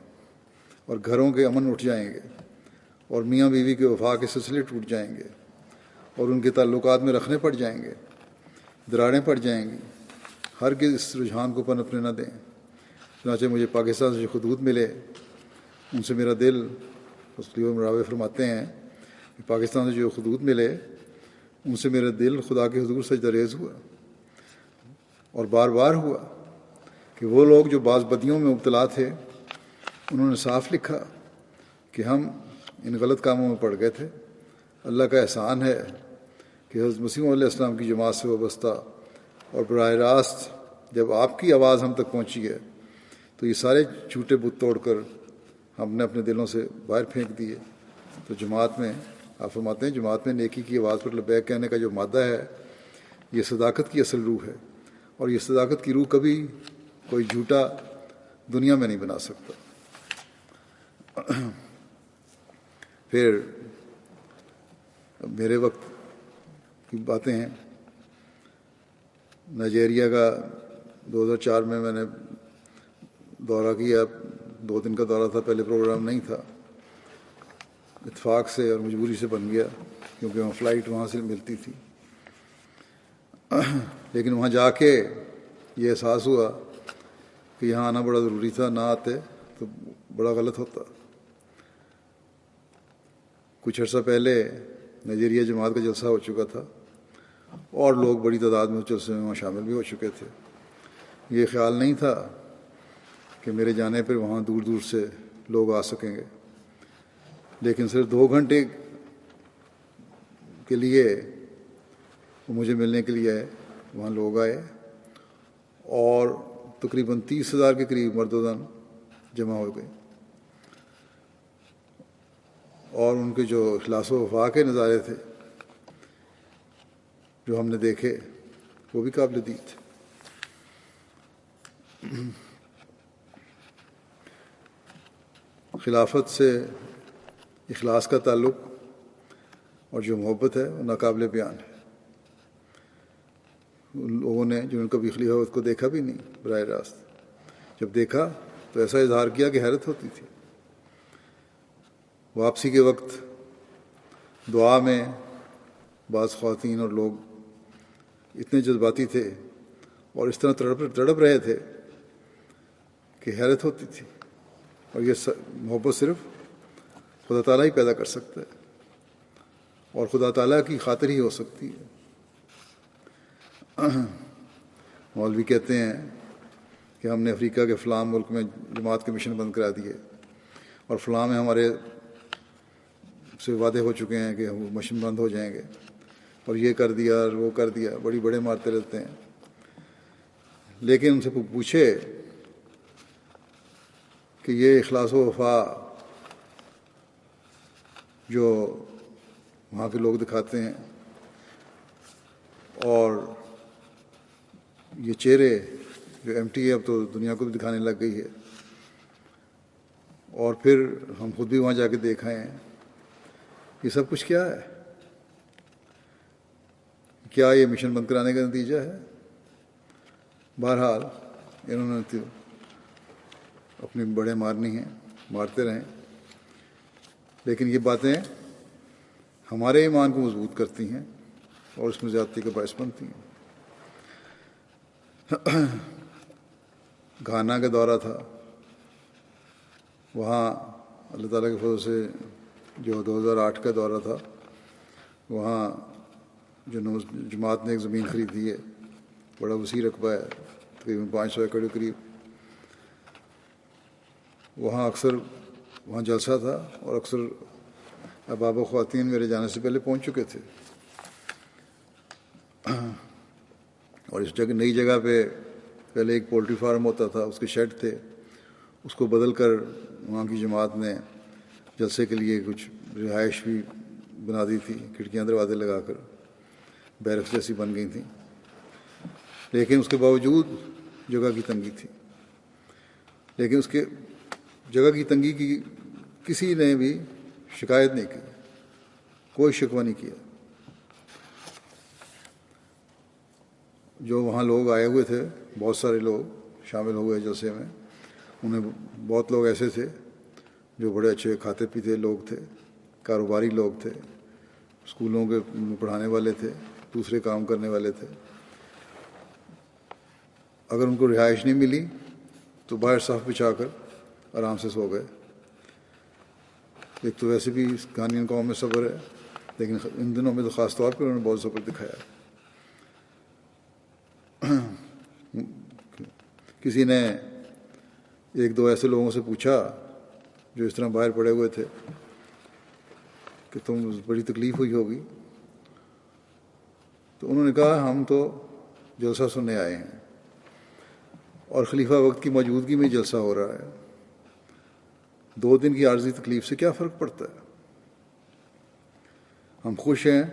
اور گھروں کے امن اٹھ جائیں گے اور میاں بیوی کے وفا کے سلسلے ٹوٹ جائیں گے اور ان کے تعلقات میں رکھنے پڑ جائیں گے، دراڑیں پڑ جائیں گی۔ ہرگز اس رجحان کو پنپنے نہ دیں۔ چنانچہ مجھے پاکستان سے جو خطوط ملے ان سے میرا دل، راوی فرماتے ہیں کہ پاکستان سے جو خطوط ملے ان سے میرا دل خدا کے حضور سجدہ ریز ہوا، اور بار بار ہوا کہ وہ لوگ جو بعض بدیوں میں مبتلا تھے انہوں نے صاف لکھا کہ ہم ان غلط کاموں میں پڑ گئے تھے. اللہ کا احسان ہے کہ حضرت مسیح علیہ السلام کی جماعت سے وابستہ اور براہ راست جب آپ کی آواز ہم تک پہنچی ہے تو یہ سارے جھوٹے بت توڑ کر ہم نے اپنے دلوں سے باہر پھینک دیے. تو جماعت میں آپ فرماتے ہیں جماعت میں نیکی کی آواز پر لبیک کہنے کا جو مادہ ہے یہ صداقت کی اصل روح ہے، اور یہ صداقت کی روح کبھی کوئی جھوٹا دنیا میں نہیں بنا سکتا. پھر میرے وقت کی باتیں ہیں. نائجیریا کا 2004 میں نے دورہ کیا. 2 دن کا دورہ تھا، پہلے پروگرام نہیں تھا، اتفاق سے اور مجبوری سے بن گیا کیونکہ وہاں فلائٹ وہاں سے ملتی تھی. لیکن وہاں جا کے یہ احساس ہوا کہ یہاں آنا بڑا ضروری تھا، نہ آتے تو بڑا غلط ہوتا. کچھ عرصہ پہلے نائجیریا جماعت کا جلسہ ہو چکا تھا اور لوگ بڑی تعداد میں اس جلسے میں وہاں شامل بھی ہو چکے تھے. یہ خیال نہیں تھا کہ میرے جانے پر وہاں دور دور سے لوگ آ سکیں گے، لیکن صرف 2 گھنٹے کے لیے وہ مجھے ملنے کے لیے آئے. وہاں لوگ آئے اور تقریباً 30,000 کے قریب مرد و زن جمع ہو گئے، اور ان کے جو اخلاص و وفا کے نظارے تھے جو ہم نے دیکھے وہ بھی قابل دید تھے. خلافت سے اخلاص کا تعلق اور جو محبت ہے وہ ناقابل بیان ہے. ان لوگوں نے جنہوں نے کبھی خلافت کو دیکھا بھی نہیں براہ راست، جب دیکھا تو ایسا اظہار کیا کہ حیرت ہوتی تھی. واپسی کے وقت دعا میں بعض خواتین اور لوگ اتنے جذباتی تھے اور اس طرح تڑپ رہے تھے کہ حیرت ہوتی تھی. اور یہ محبت صرف خدا تعالیٰ ہی پیدا کر سکتا ہے اور خدا تعالیٰ کی خاطر ہی ہو سکتی ہے. مولوی کہتے ہیں کہ ہم نے افریقہ کے فلاں ملک میں جماعت کے مشن بند کرا دیے اور فلاں میں ہمارے سے وعدے ہو چکے ہیں کہ وہ مشن بند ہو جائیں گے، اور یہ کر دیا اور وہ کر دیا، بڑے مارتے رہتے ہیں. لیکن ان سے پوچھے کہ یہ اخلاص و وفا جو وہاں کے لوگ دکھاتے ہیں اور یہ چہرے جو ایم ٹی اب تو دنیا کو بھی دکھانے لگ گئی ہے، اور پھر ہم خود بھی وہاں جا کے دیکھ آئے ہیں، یہ سب کچھ کیا ہے؟ کیا یہ مشن بند کرانے کا نتیجہ ہے؟ بہرحال انہوں نے تو اپنی بڑے مارنی ہیں، مارتے رہیں، لیکن یہ باتیں ہمارے ایمان کو مضبوط کرتی ہیں اور اس میں زیادتی کا باعث بنتی ہیں. گھانا کا دورہ تھا، وہاں اللہ تعالیٰ کے فضل سے جو 2008 کا دورہ تھا، وہاں جو جماعت نے ایک زمین خریدی ہے، بڑا وسیع رقبہ ہے، تقریباً 500 ایکڑ کے قریب. وہاں اکثر وہاں جلسہ تھا اور اکثر احباب و خواتین میرے جانے سے پہلے پہنچ چکے تھے. اور اس جگہ نئی جگہ پہ پہلے ایک پولٹری فارم ہوتا تھا، اس کے شیڈ تھے، اس کو بدل کر وہاں کی جماعت نے جلسے کے لیے کچھ رہائش بھی بنا دی تھی، کھڑکیاں دروازے لگا کر بیرکس جیسی بن گئی تھیں. لیکن اس کے باوجود جگہ کی تنگی تھی. لیکن اس کے جگہ کی تنگی کی کسی نے بھی شکایت نہیں کی، کوئی شکوہ نہیں کیا. جو وہاں لوگ آئے ہوئے تھے، بہت سارے لوگ شامل ہوئے جلسے میں، انہیں بہت لوگ ایسے تھے جو بڑے اچھے کھاتے پیتے لوگ تھے، کاروباری لوگ تھے، اسکولوں کے پڑھانے والے تھے، دوسرے کام کرنے والے تھے. اگر ان کو رہائش نہیں ملی تو باہر صف بچھا کر آرام سے سو گئے. ایک تو ویسے بھی گھانین قوم میں صبر ہے، لیکن ان دنوں میں تو خاص طور پر انہوں نے بہت صبر دکھایا. کسی نے ایک دو ایسے لوگوں سے پوچھا جو اس طرح باہر پڑے ہوئے تھے کہ تم بڑی تکلیف ہوئی ہوگی، تو انہوں نے کہا ہم تو جلسہ سننے آئے ہیں اور خلیفہ وقت کی موجودگی میں جلسہ ہو رہا ہے، 2 دن کی عارضی تکلیف سے کیا فرق پڑتا ہے؟ ہم خوش ہیں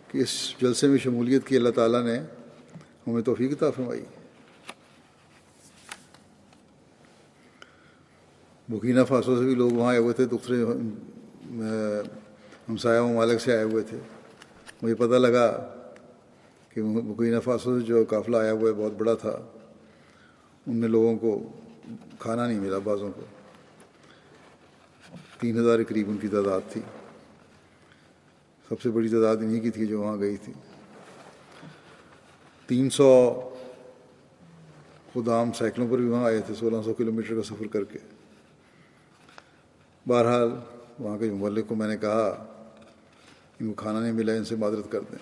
کہ اس جلسے میں شمولیت کی اللہ تعالیٰ نے ہمیں توفیق عطا فرمائی۔ برکینا فاسو سے بھی لوگ وہاں آئے ہوئے تھے، دوسرے ہمسایہ ممالک سے آئے ہوئے تھے۔ مجھے پتہ لگا کہ برکینا فاسو سے جو قافلہ آیا ہوا ہے بہت بڑا تھا، ان میں لوگوں کو کھانا نہیں ملا، بعضوں کو 3000 کے قریب ان کی تعداد تھی۔ سب سے بڑی تعداد انہی کی تھی جو وہاں گئی تھی۔ 300 خدام سائیکلوں پر بھی وہاں آئے تھے، 1600 کلومیٹر کا سفر کر کے۔ بہرحال وہاں کے مبلغ کو میں نے کہا ان کو کھانا نہیں ملا، ان سے معذرت کر دیں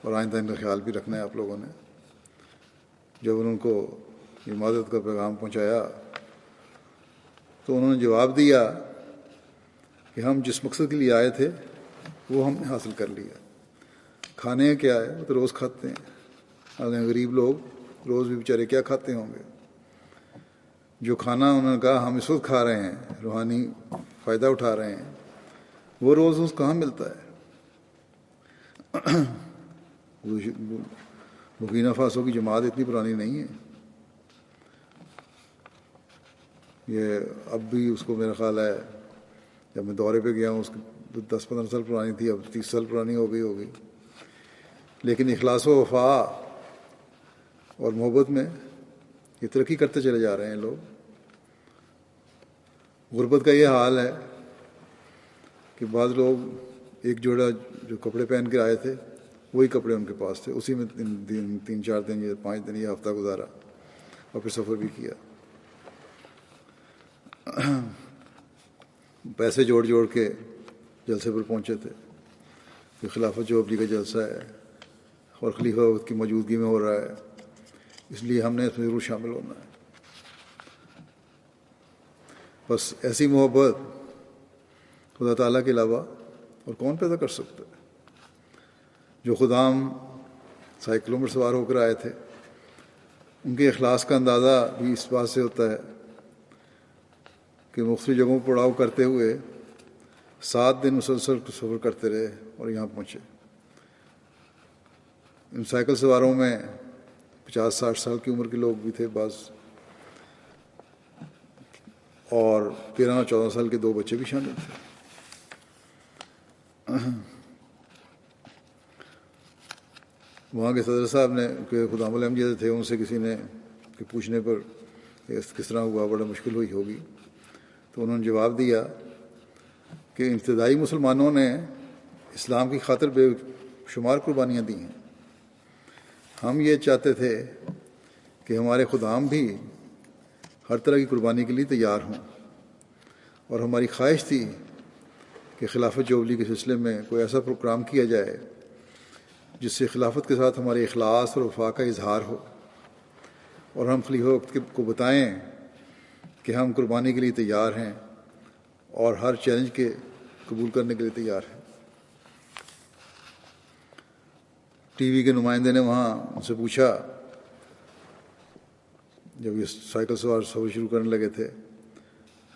اور آئندہ ان کا خیال بھی رکھنا ہے آپ لوگوں نے۔ جب ان کو یہ معذرت کا پیغام پہنچایا تو انہوں نے جواب دیا کہ ہم جس مقصد کے لیے آئے تھے وہ ہم نے حاصل کر لیا۔ کھانے کیا ہے، وہ تو روز کھاتے ہیں، اگر غریب لوگ روز بھی بیچارے کیا کھاتے ہوں گے۔ جو کھانا انہوں نے کہا ہم اس وقت کھا رہے ہیں، روحانی فائدہ اٹھا رہے ہیں، وہ روز کہاں ملتا ہے؟ برکینا فاسو کی جماعت اتنی پرانی نہیں ہے، یہ اب بھی اس کو میرا خیال ہے جب میں دورے پہ گیا ہوں اس کی 10-15 سال پرانی تھی، اب 30 سال پرانی ہو گئی ہوگی، لیکن اخلاص و وفا اور محبت میں یہ ترقی کرتے چلے جا رہے ہیں لوگ۔ غربت کا یہ حال ہے کہ بعض لوگ ایک جوڑا جو کپڑے پہن کے آئے تھے وہی کپڑے ان کے پاس تھے، اسی میں 3-4 دن یا 5 دن یا ہفتہ گزارا اور پھر سفر بھی کیا۔ پیسے جوڑ جوڑ کے جلسے پر پہنچے تھے کہ خلافت جوبلی کا جلسہ ہے اور خلیفہ وقت کی موجودگی میں ہو رہا ہے، اس لیے ہم نے اس میں ضرور شامل ہونا ہے۔ بس ایسی محبت خدا تعالیٰ کے علاوہ اور کون پیدا کر سکتا ہے؟ جو خدام سائیکلوں پر سوار ہو کر آئے تھے ان کے اخلاص کا اندازہ بھی اس بات سے ہوتا ہے کہ مختلف جگہوں پر پڑاؤ کرتے ہوئے 7 دن مسلسل سفر کرتے رہے اور یہاں پہنچے۔ ان سائیکل سواروں میں 50-60 سال کی عمر کے لوگ بھی تھے بعض، اور 13-14 سال کے 2 بچے بھی شامل تھے۔ وہاں کے صدر صاحب نے کہ خدام الحمد تھے، ان سے کسی نے کہ پوچھنے پر کس طرح ہوا، بڑا مشکل ہوئی ہوگی، تو انہوں نے جواب دیا کہ ابتدائی مسلمانوں نے اسلام کی خاطر بے شمار قربانیاں دی ہیں۔ ہم یہ چاہتے تھے کہ ہمارے خدام بھی ہر طرح کی قربانی کے لیے تیار ہوں، اور ہماری خواہش تھی کہ خلافت جوبلی کے سلسلے میں کوئی ایسا پروگرام کیا جائے جس سے خلافت کے ساتھ ہمارے اخلاص اور وفا کا اظہار ہو، اور ہم خلیفہ وقت کو بتائیں کہ ہم قربانی کے لیے تیار ہیں اور ہر چیلنج کے قبول کرنے کے لیے تیار ہیں۔ ٹی وی کے نمائندے نے وہاں ان سے پوچھا جب یہ سائیکل سوار سفر شروع کرنے لگے تھے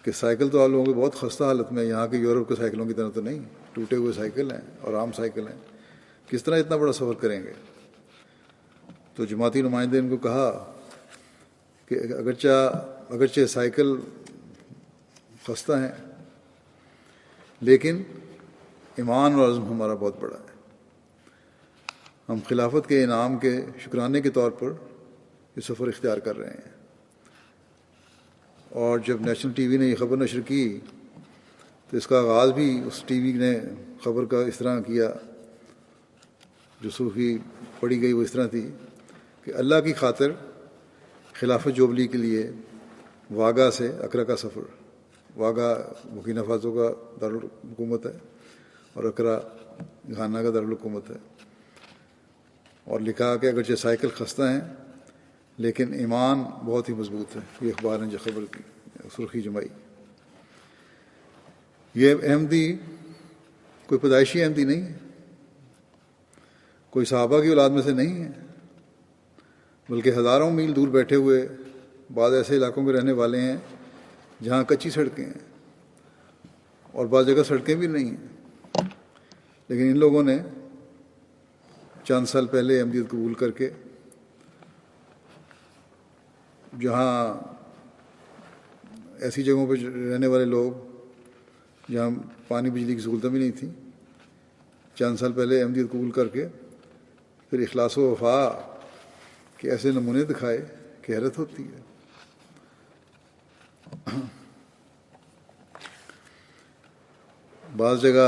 کہ سائیکل تو آپ لوگوں کی بہت خستہ حالت میں، یہاں کے یورپ کے سائیکلوں کی طرح تو نہیں، ٹوٹے ہوئے سائیکل ہیں اور عام سائیکل ہیں، کس طرح اتنا بڑا سفر کریں گے؟ تو جماعتی نمائندے نے ان کو کہا کہ اگرچہ سائیکل خستہ ہیں لیکن ایمان اور عزم ہمارا بہت بڑا ہے۔ ہم خلافت کے انعام کے شکرانے کے طور پر یہ سفر اختیار کر رہے ہیں۔ اور جب نیشنل ٹی وی نے یہ خبر نشر کی تو اس کا آغاز بھی اس ٹی وی نے خبر کا اس طرح کیا، جو صوفی پڑھی گئی وہ اس طرح تھی کہ اللہ کی خاطر خلافت جوبلی کے لیے واگا سے اکرا کا سفر، واگا برکینا فاسو کا دارالحکومت ہے اور اکرا گھانا کا دارالحکومت ہے، اور لکھا کہ اگرچہ سائیکل خستہ ہیں لیکن ایمان بہت ہی مضبوط ہے. یہ اخبار نے جو خبر کی سرخی جمائی. یہ احمدی کوئی پیدائشی احمدی نہیں ہے، کوئی صحابہ کی اولاد میں سے نہیں ہے، بلکہ ہزاروں میل دور بیٹھے ہوئے بعض ایسے علاقوں میں رہنے والے ہیں جہاں کچی سڑکیں ہیں اور بعض جگہ سڑکیں بھی نہیں ہیں. لیکن ان لوگوں نے چند سال پہلے احمدیت قبول کر کے جہاں ایسی جگہوں پہ رہنے والے لوگ جہاں پانی بجلی کی سہولتیں بھی نہیں تھیں، چند سال پہلے احمدیت قبول کر کے پھر اخلاص و وفا کے ایسے نمونے دکھائے کہ حیرت ہوتی ہے. بعض جگہ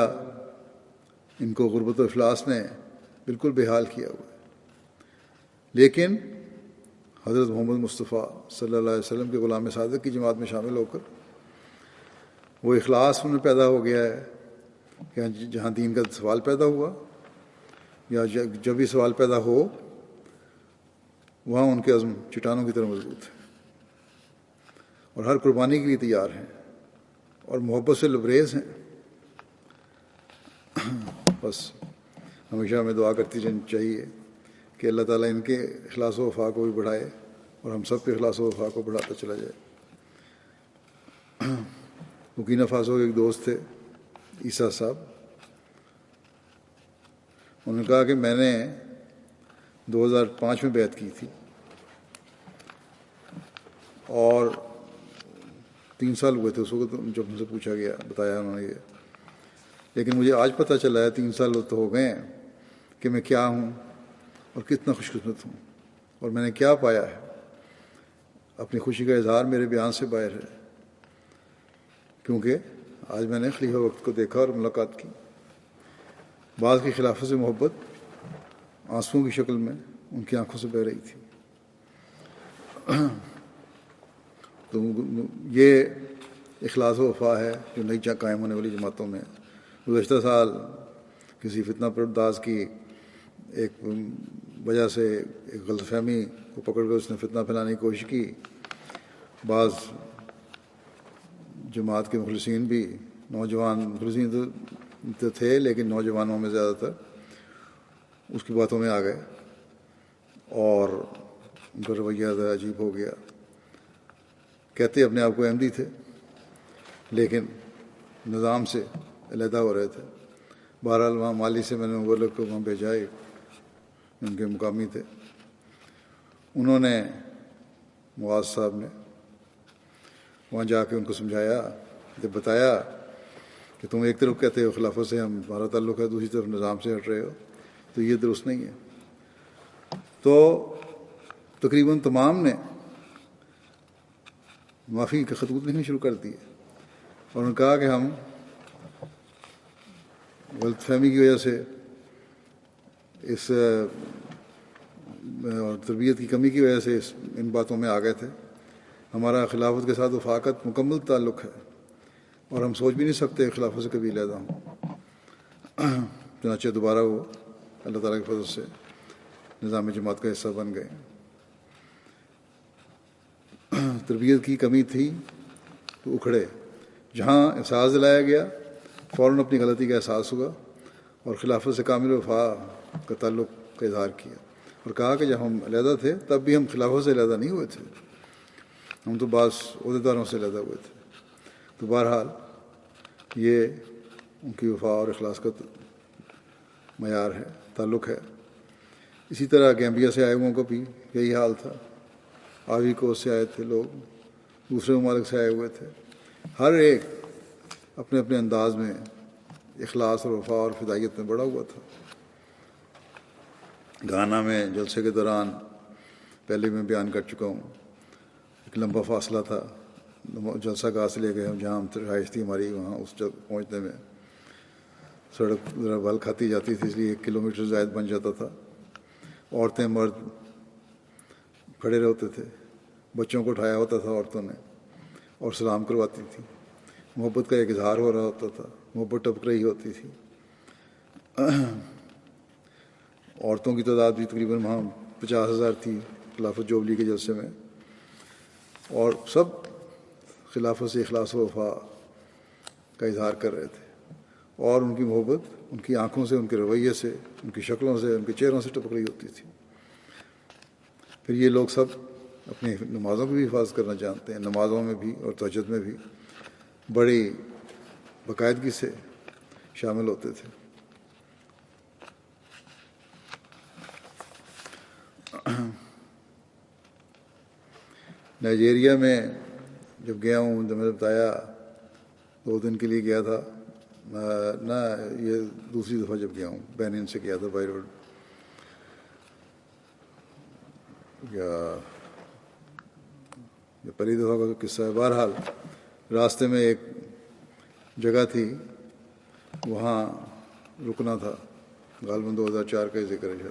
ان کو غربت و افلاس نے بالکل بے حال کیا ہوا ہے، لیکن حضرت محمد مصطفیٰ صلی اللہ علیہ وسلم کے غلام صادق کی جماعت میں شامل ہو کر وہ اخلاص ان میں پیدا ہو گیا ہے کہ جہاں دین کا سوال پیدا ہوا یا جب بھی سوال پیدا ہو وہاں ان کے عزم چٹانوں کی طرح مضبوط ہے اور ہر قربانی کے لیے تیار ہیں اور محبت سے لبریز ہیں. بس ہمیشہ ہمیں دعا کرتی رہنی چاہیے کہ اللہ تعالیٰ ان کے اخلاص و وفا کو بھی بڑھائے اور ہم سب کے اخلاص و وفا کو بڑھاتا چلا جائے. بورکینا فاسو کے ایک دوست تھے عیسیٰ صاحب، انہوں نے کہا کہ میں نے 2005 میں بیعت کی تھی اور 3 سال ہوئے تھے اس وقت جب ان سے پوچھا گیا، بتایا انہوں نے یہ، لیکن مجھے آج پتہ چلا ہے 3 سال تو ہو گئے ہیں کہ میں کیا ہوں اور کتنا خوش قسمت ہوں اور میں نے کیا پایا ہے. اپنی خوشی کا اظہار میرے بیان سے باہر ہے، کیونکہ آج میں نے خلیفہ وقت کو دیکھا اور ملاقات کی. بعض کی خلافت سے محبت آنسوؤں کی شکل میں ان کی آنکھوں سے بہہ رہی تھی. تو یہ اخلاص و وفا ہے جو نئی قائم ہونے والی جماعتوں میں. گزشتہ سال کسی فتنہ پرداز کی ایک وجہ سے ایک غلط فہمی کو پکڑ کر اس نے فتنہ پھیلانے کی کوشش کی. بعض جماعت کے مخلصین بھی نوجوان مخلصین تو تھے لیکن نوجوانوں میں زیادہ تر اس کی باتوں میں آ گئے اور ان کا رویہ ذرا عجیب ہو گیا. کہتے اپنے آپ کو احمدی تھے لیکن نظام سے علیحدہ ہو رہے تھے. بہرحال وہاں مالی سے میں نے مبلغ کو وہاں بھیجا، ان کے مقامی تھے. انہوں نے معاذ صاحب نے وہاں جا کے ان کو سمجھایا، جب بتایا کہ تم ایک طرف کہتے ہو خلافت سے ہمارا تعلق ہے، دوسری طرف نظام سے ہٹ رہے ہو، تو یہ درست نہیں ہے. تو تقریباً تمام نے معافی کے خطوط لکھنے شروع کر دیے اور انہوں نے کہا کہ ہم غلط فہمی کی وجہ سے اس اور تربیت کی کمی کی وجہ سے ان باتوں میں آ گئے تھے. ہمارا خلافت کے ساتھ وفاقت مکمل تعلق ہے اور ہم سوچ بھی نہیں سکتے خلافت سے کبھی علیحدہ ہوں. چنانچہ دوبارہ وہ اللہ تعالیٰ کے فضل سے نظام جماعت کا حصہ بن گئے. تربیت کی کمی تھی تو اکھڑے. جہاں احساس دلایا گیا فوراً اپنی غلطی کا احساس ہوا اور خلافت سے کامل وفا کا تعلق کا اظہار کیا اور کہا کہ جب ہم علیحدہ تھے تب بھی ہم خلافت سے علیحدہ نہیں ہوئے تھے، ہم تو بعض عہدیداروں سے علیحدہ ہوئے تھے. تو بہرحال یہ ان کی وفا اور اخلاص کا معیار ہے، تعلق ہے. اسی طرح گیمبیا سے آئے ہوئوں کا بھی یہی حال تھا. آوی کوسٹ سے آئے تھے لوگ، دوسرے ممالک سے آئے ہوئے تھے. ہر ایک اپنے اپنے انداز میں اخلاص اور وفا اور فدائیت میں بڑھا ہوا تھا. گانا میں جلسے کے دوران پہلے میں بیان کر چکا ہوں، ایک لمبا فاصلہ تھا جلسہ گاہ سے لے کے جہاں رہائش تھی ہماری، وہاں اس جگہ پہنچنے میں سڑک ذرا بل کھاتی جاتی تھی، اس لیے 1 کلومیٹر زائد بن جاتا تھا. عورتیں مرد کھڑے ہوتے تھے، بچوں کو اٹھایا ہوتا تھا عورتوں نے اور سلام کرواتی تھی. محبت کا ایک اظہار ہو رہا ہوتا تھا، محبت ٹپک رہی ہوتی تھی. عورتوں کی تعداد بھی تقریباً وہاں 50,000 تھی خلافت جوبلی کے جلسے میں، اور سب خلافت سے اخلاص و وفا کا اظہار کر رہے تھے، اور ان کی محبت ان کی آنکھوں سے، ان کے رویے سے، ان کی شکلوں سے، ان کے چہروں سے ٹپک رہی ہوتی تھی۔ پھر یہ لوگ سب اپنی نمازوں کی بھی حفاظت کرنا جانتے ہیں، نمازوں میں بھی اور تہجد میں بھی بڑی باقاعدگی سے شامل ہوتے تھے۔ نائجیریا میں جب گیا ہوں، جب میں نے بتایا 2 دن کے لیے گیا تھا، نہ یہ دوسری دفعہ جب گیا ہوں، بینن سے گیا تھا بائی روڈ، یا پہلی دفعہ کا قصہ ہے۔ بہرحال راستے میں ایک جگہ تھی، وہاں رکنا تھا، غالباً 2004 کا ہی ذکر ہے۔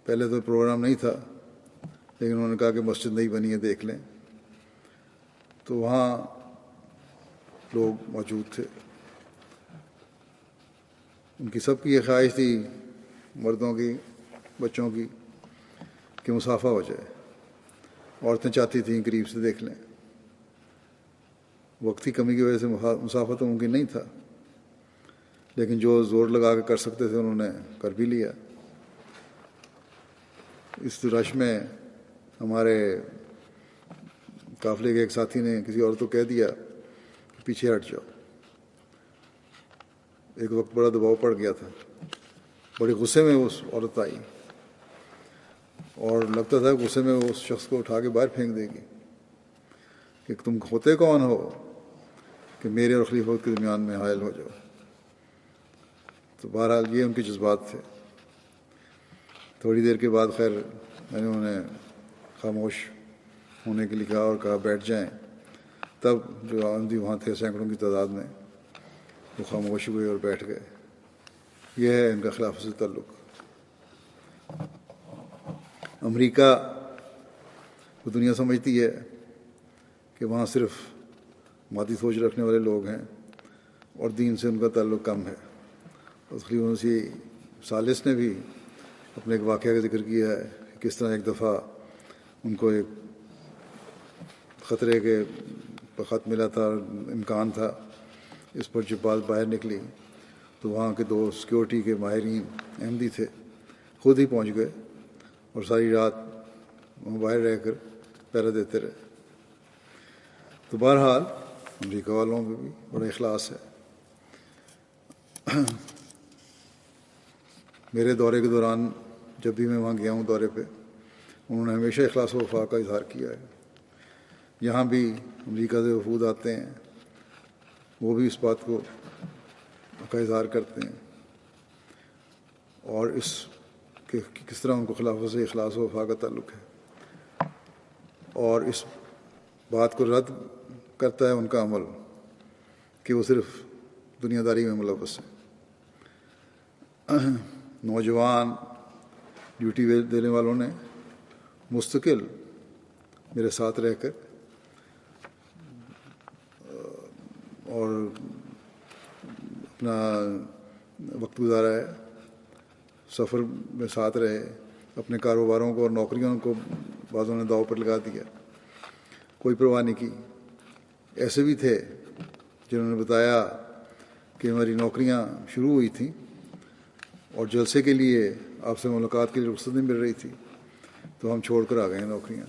پہلے تو پروگرام نہیں تھا، لیکن انہوں نے کہا کہ مسجد نہیں بنی ہے، دیکھ لیں۔ تو وہاں لوگ موجود تھے، ان کی سب کی یہ خواہش تھی، مردوں کی، بچوں کی، کہ مسافہ ہو جائے۔ عورتیں چاہتی تھیں قریب سے دیکھ لیں۔ وقت کی کمی کی وجہ سے مسافہ تو ممکن نہیں تھا، لیکن جو زور لگا کے کر سکتے تھے انہوں نے کر بھی لیا۔ اس رش میں ہمارے قافلے کے ایک ساتھی نے کسی عورت کو کہہ دیا کہ پیچھے ہٹ جاؤ۔ ایک وقت بڑا دباؤ پڑ گیا تھا، بڑے غصے میں اس عورت آئی، اور لگتا تھا غصے میں اس شخص کو اٹھا کے باہر پھینک دے گی کہ تم ہوتے کون ہو کہ میرے اور خلیفہ کے درمیان میں حائل ہو جاؤ۔ تو بہرحال یہ ان کے جذبات تھے۔ تھوڑی دیر کے بعد خیر میں نے انہیں خاموش ہونے کے لیے کہا اور کہا بیٹھ جائیں۔ تب جو آمدی وہاں تھے سینکڑوں کی تعداد میں، وہ خاموش ہوئے اور بیٹھ گئے۔ یہ ہے ان کا خلافت سے تعلق۔ امریکہ کو دنیا سمجھتی ہے کہ وہاں صرف مادی سوچ رکھنے والے لوگ ہیں اور دین سے ان کا تعلق کم ہے۔ اور خلیفہ مسیح ثالث نے بھی اپنے ایک واقعہ کا ذکر کیا ہے کہ کس طرح ایک دفعہ ان کو ایک خطرے کے خط ملا تھا، امکان تھا، اس پر جب بات باہر نکلی تو وہاں کے 2 سیکیورٹی کے ماہرین احمدی تھے، خود ہی پہنچ گئے اور ساری رات وہاں باہر رہ کر پہرا دیتے رہے۔ تو بہرحال امریکہ والوں میں بھی بڑا اخلاص ہے۔ میرے دورے کے دوران جب بھی میں وہاں گیا ہوں دورے پہ، انہوں نے ہمیشہ اخلاص و وفا کا اظہار کیا ہے۔ یہاں بھی امریکہ سے وفود آتے ہیں، وہ بھی اس بات کا اظہار کرتے ہیں، اور اس کہ کس طرح ان کو خلافت سے اخلاص و وفا کا تعلق ہے، اور اس بات کو رد کرتا ہے ان کا عمل کہ وہ صرف دنیا داری میں ملوث ہے۔ نوجوان ڈیوٹی دینے والوں نے مستقل میرے ساتھ رہ کر اور اپنا وقت گزارا ہے، سفر میں ساتھ رہے، اپنے کاروباروں کو اور نوکریوں کو بعضوں نے داؤ پر لگا دیا، کوئی پرواہ نہیں کی۔ ایسے بھی تھے جنہوں نے بتایا کہ ہماری نوکریاں شروع ہوئی تھیں اور جلسے کے لیے آپ سے ملاقات کے لیے رخصت نہیں مل رہی تھی، تو ہم چھوڑ کر آ گئے ہیں نوکریاں۔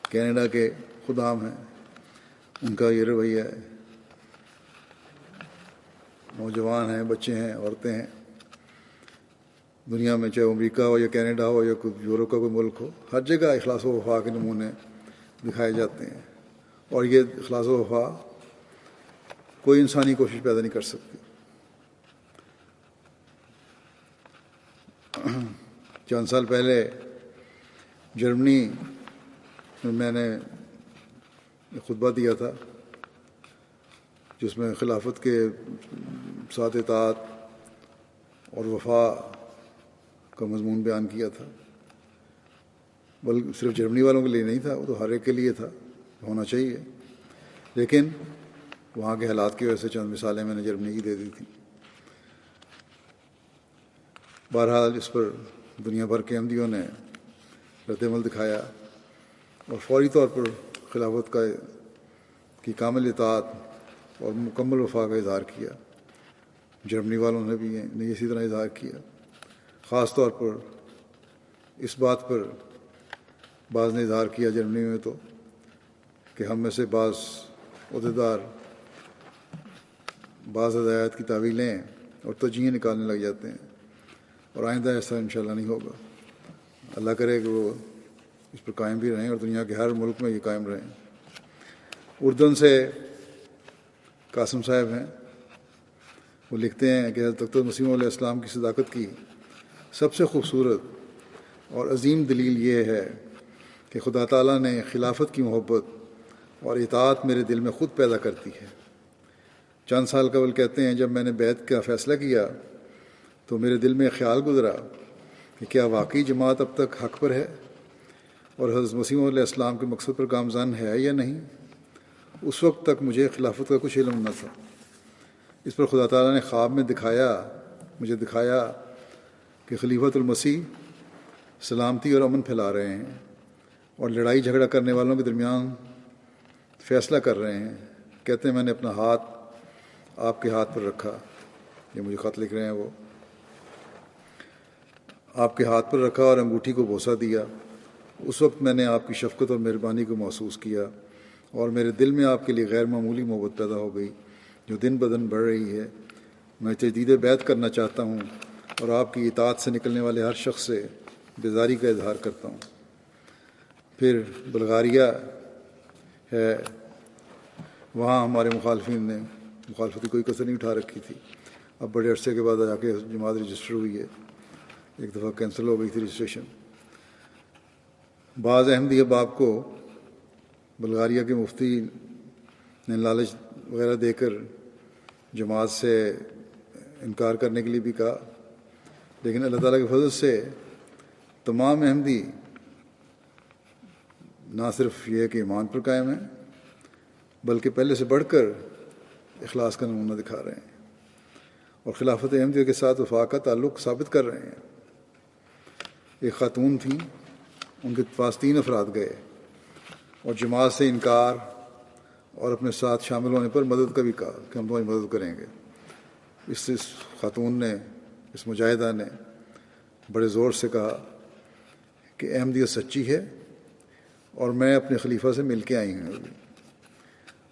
کینیڈا کے خدام ہیں، ان کا یہ رویہ ہے، نوجوان ہیں، بچے ہیں، عورتیں ہیں، دنیا میں چاہے امریکہ ہو یا کینیڈا ہو یا کوئی یورپ کا کوئی ملک ہو، ہر جگہ اخلاص و وفا کے نمونے دکھائے جاتے ہیں، اور یہ اخلاص و وفا کوئی انسانی کوشش پیدا نہیں کر سکتی۔ چند سال پہلے جرمنی میں نے ایک خطبہ دیا تھا جس میں خلافت کے ساتھ اطاعت اور وفا کا مضمون بیان کیا تھا، بلکہ صرف جرمنی والوں کے لیے نہیں تھا، وہ تو ہر ایک کے لیے تھا، ہونا چاہیے، لیکن وہاں کے حالات کی وجہ سے چند مثالیں میں نے جرمنی کی دے دی تھیں۔ بہرحال اس پر دنیا بھر کے احمدیوں نے رد عمل دکھایا اور فوری طور پر خلافت کی کامل اطاعت اور مکمل وفا کا اظہار کیا۔ جرمنی والوں نے بھی اسی طرح اظہار کیا۔ خاص طور پر اس بات پر بعض نے اظہار کیا جرمنی میں تو کہ ہم میں سے بعض عہدیدار بعض ہدایات کی تعویلیں اور تجزیے نکالنے لگ جاتے ہیں، اور آئندہ ایسا انشاءاللہ نہیں ہوگا۔ اللہ کرے کہ وہ اس پر قائم بھی رہیں اور دنیا کے ہر ملک میں یہ قائم رہیں۔ اردن سے قاسم صاحب ہیں، وہ لکھتے ہیں کہ حضرت مسیح علیہ السلام کی صداقت کی سب سے خوبصورت اور عظیم دلیل یہ ہے کہ خدا تعالیٰ نے خلافت کی محبت اور اطاعت میرے دل میں خود پیدا کرتی ہے۔ چند سال قبل کہتے ہیں جب میں نے بیعت کا فیصلہ کیا تو میرے دل میں خیال گزرا کہ کیا واقعی جماعت اب تک حق پر ہے اور حضرت مسیح علیہ السلام کے مقصد پر گامزن ہے یا نہیں۔ اس وقت تک مجھے خلافت کا کچھ علم نہ تھا۔ اس پر خدا تعالیٰ نے خواب میں مجھے دکھایا کہ خلیفۃ المسیح سلامتی اور امن پھیلا رہے ہیں اور لڑائی جھگڑا کرنے والوں کے درمیان فیصلہ کر رہے ہیں۔ کہتے ہیں میں نے اپنا ہاتھ آپ کے ہاتھ پر رکھا، یہ مجھے خط لکھ رہے ہیں، وہ آپ کے ہاتھ پر رکھا اور انگوٹھی کو بوسہ دیا۔ اس وقت میں نے آپ کی شفقت اور مہربانی کو محسوس کیا اور میرے دل میں آپ کے لیے غیر معمولی محبت پیدا ہو گئی جو دن بدن بڑھ رہی ہے۔ میں تجدید بیعت کرنا چاہتا ہوں اور آپ کی اطاعت سے نکلنے والے ہر شخص سے بیزاری کا اظہار کرتا ہوں۔ پھر بلغاریہ ہے، وہاں ہمارے مخالفین نے مخالفت کی کوئی کسر نہیں اٹھا رکھی تھی۔ اب بڑے عرصے کے بعد جا کے جماعت رجسٹر ہوئی ہے، ایک دفعہ کینسل ہو گئی تھی رجسٹریشن۔ بعض احمدی احباب کو بلغاریہ کے مفتی نے لالچ وغیرہ دے کر جماعت سے انکار کرنے کے لیے بھی کہا، لیکن اللہ تعالیٰ کے فضل سے تمام احمدی نہ صرف یہ کہ ایمان پر قائم ہیں بلکہ پہلے سے بڑھ کر اخلاص کا نمونہ دکھا رہے ہیں اور خلافت احمدیہ کے ساتھ وفا کا تعلق ثابت کر رہے ہیں۔ ایک خاتون تھیں، ان کے پاس 3 افراد گئے اور جماعت سے انکار اور اپنے ساتھ شامل ہونے پر مدد کا بھی کہا کہ ہم تمہاری مدد کریں گے۔ اس خاتون نے، اس مجاہدہ نے بڑے زور سے کہا کہ احمدیت سچی ہے اور میں اپنے خلیفہ سے مل کے آئی ہوں ابھی،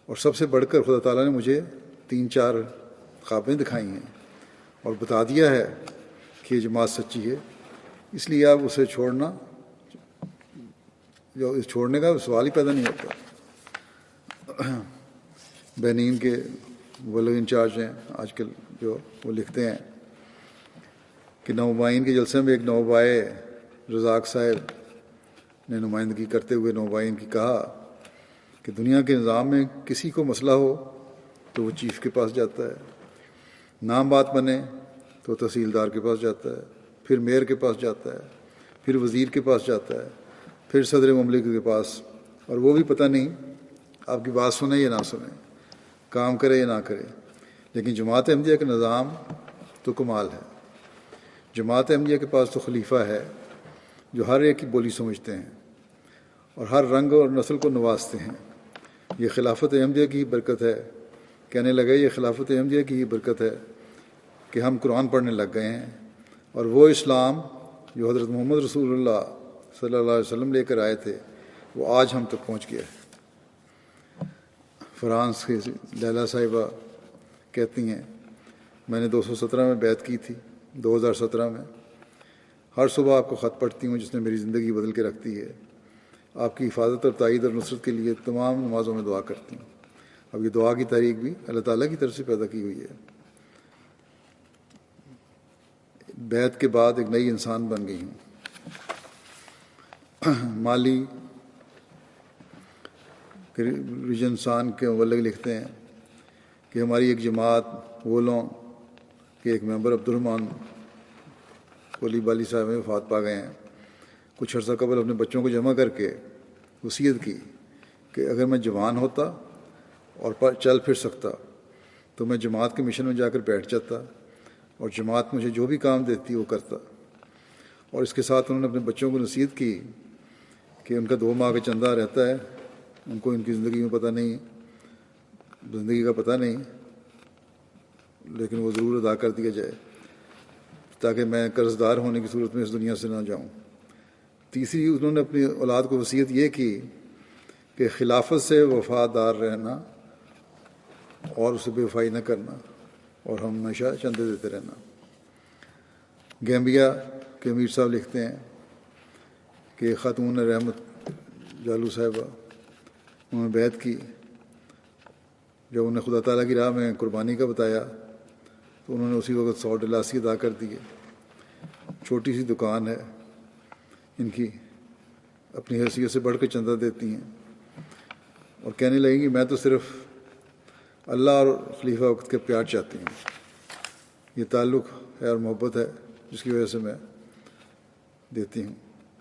اور سب سے بڑھ کر خدا تعالیٰ نے مجھے 3-4 خوابیں دکھائی ہیں اور بتا دیا ہے کہ یہ جماعت سچی ہے، اس لیے آپ اسے چھوڑنے کا سوال ہی پیدا نہیں ہوتا۔ بینین کے مبلغ انچارج ہیں آج کل جو، وہ لکھتے ہیں کہ نوبائین کے جلسے میں ایک نوبائے رزاق صاحب نے نمائندگی کرتے ہوئے نوبائین کی کہا کہ دنیا کے نظام میں کسی کو مسئلہ ہو تو وہ چیف کے پاس جاتا ہے، نام بات بنے تو تحصیلدار کے پاس جاتا ہے، پھر میئر کے پاس جاتا ہے، پھر وزیر کے پاس جاتا ہے، پھر صدر مملکت کے پاس، اور وہ بھی پتہ نہیں آپ کی بات سنیں یا نہ سنیں، کام کرے یا نہ کرے۔ لیکن جماعت احمدیہ کا نظام تو کمال ہے۔ جماعت احمدیہ کے پاس تو خلیفہ ہے جو ہر ایک کی بولی سمجھتے ہیں اور ہر رنگ اور نسل کو نوازتے ہیں۔ یہ خلافت احمدیہ کی ہی برکت ہے، کہنے لگے یہ خلافت احمدیہ کی ہی برکت ہے کہ ہم قرآن پڑھنے لگ گئے ہیں، اور وہ اسلام جو حضرت محمد رسول اللہ صلی اللہ علیہ وسلم لے کر آئے تھے وہ آج ہم تک پہنچ گیا ہے۔ فرانس کی لیلا صاحبہ کہتی ہیں میں نے 217 میں بیعت کی تھی، 2017 میں۔ ہر صبح آپ کو خط پڑھتی ہوں جس نے میری زندگی بدل کے رکھ دی ہے۔ آپ کی حفاظت اور تائید اور نصرت کے لیے تمام نمازوں میں دعا کرتی ہوں۔ اب یہ دعا کی تحریک بھی اللہ تعالیٰ کی طرف سے پیدا کی ہوئی ہے۔ بیعت کے بعد ایک نئی انسان بن گئی ہوں۔ مالی ریجنسان کے مبلغ لکھتے ہیں کہ ہماری ایک جماعت وولوں کے ایک ممبر عبدالرحمن کولی بالی صاحب میں وفات پا گئے ہیں۔ کچھ عرصہ قبل اپنے بچوں کو جمع کر کے وصیت کی کہ اگر میں جوان ہوتا اور چل پھر سکتا تو میں جماعت کے مشن میں جا کر بیٹھ جاتا، اور جماعت مجھے جو بھی کام دیتی وہ کرتا۔ اور اس کے ساتھ انہوں نے اپنے بچوں کو نصیحت کی کہ ان کا 2 ماہ کا چندہ رہتا ہے، ان کو ان کی زندگی میں پتہ نہیں، زندگی کا پتہ نہیں، لیکن وہ ضرور ادا کر دیا جائے تاکہ میں قرض دار ہونے کی صورت میں اس دنیا سے نہ جاؤں۔ تیسری انہوں نے اپنی اولاد کو وصیت یہ کی کہ خلافت سے وفادار رہنا اور اسے بے وفائی نہ کرنا اور ہمیشہ چندے دیتے رہنا۔ گیمبیا کے امیر صاحب لکھتے ہیں کہ خاتون رحمت جالو صاحبہ انہوں نے بیعت کی، جب انہیں خدا تعالیٰ کی راہ میں قربانی کا بتایا تو انہوں نے اسی وقت 100 ڈلاسی ادا کر دیے۔ چھوٹی سی دکان ہے ان کی، اپنی حیثیت سے بڑھ کے چندہ دیتی ہیں اور کہنے لگیں کہ میں تو صرف اللہ اور خلیفہ وقت کے پیار چاہتی ہوں، یہ تعلق ہے اور محبت ہے جس کی وجہ سے میں دیتی ہوں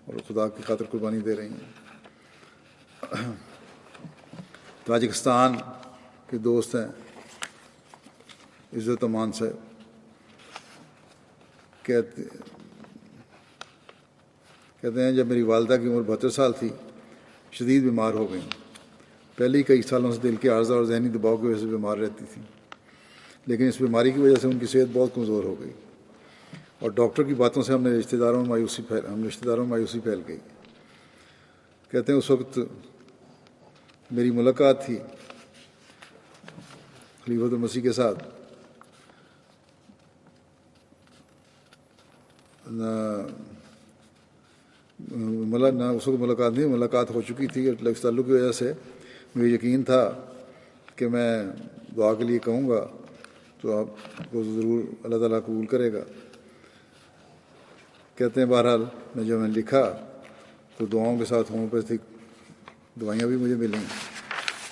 اور خدا کی خاطر قربانی دے رہی ہوں۔ تاجکستان کے دوست ہیں عزت امان صاحب، کہتے ہیں جب میری والدہ کی عمر 72 سال تھی شدید بیمار ہو گئیں۔ پہلے کئی سالوں سے دل کے عارضہ اور ذہنی دباؤ کی وجہ سے بیمار رہتی تھی، لیکن اس بیماری کی وجہ سے ان کی صحت بہت کمزور ہو گئی اور ڈاکٹر کی باتوں سے ہم رشتہ داروں میں مایوسی پھیل گئی۔ کہتے ہیں اس وقت میری ملاقات تھی خلیفۃ المسیح کے ساتھ، نہ اس وقت ملاقات نہیں، ملاقات ہو چکی تھی اور اس تعلق کی وجہ سے مجھے یقین تھا کہ میں دعا کے لیے کہوں گا تو آپ کو ضرور اللہ تعالیٰ قبول کرے گا۔ کہتے ہیں بہرحال جب میں نے لکھا تو دعاؤں کے ساتھ ہومیوپیتھک دوائیاں بھی مجھے ملیں،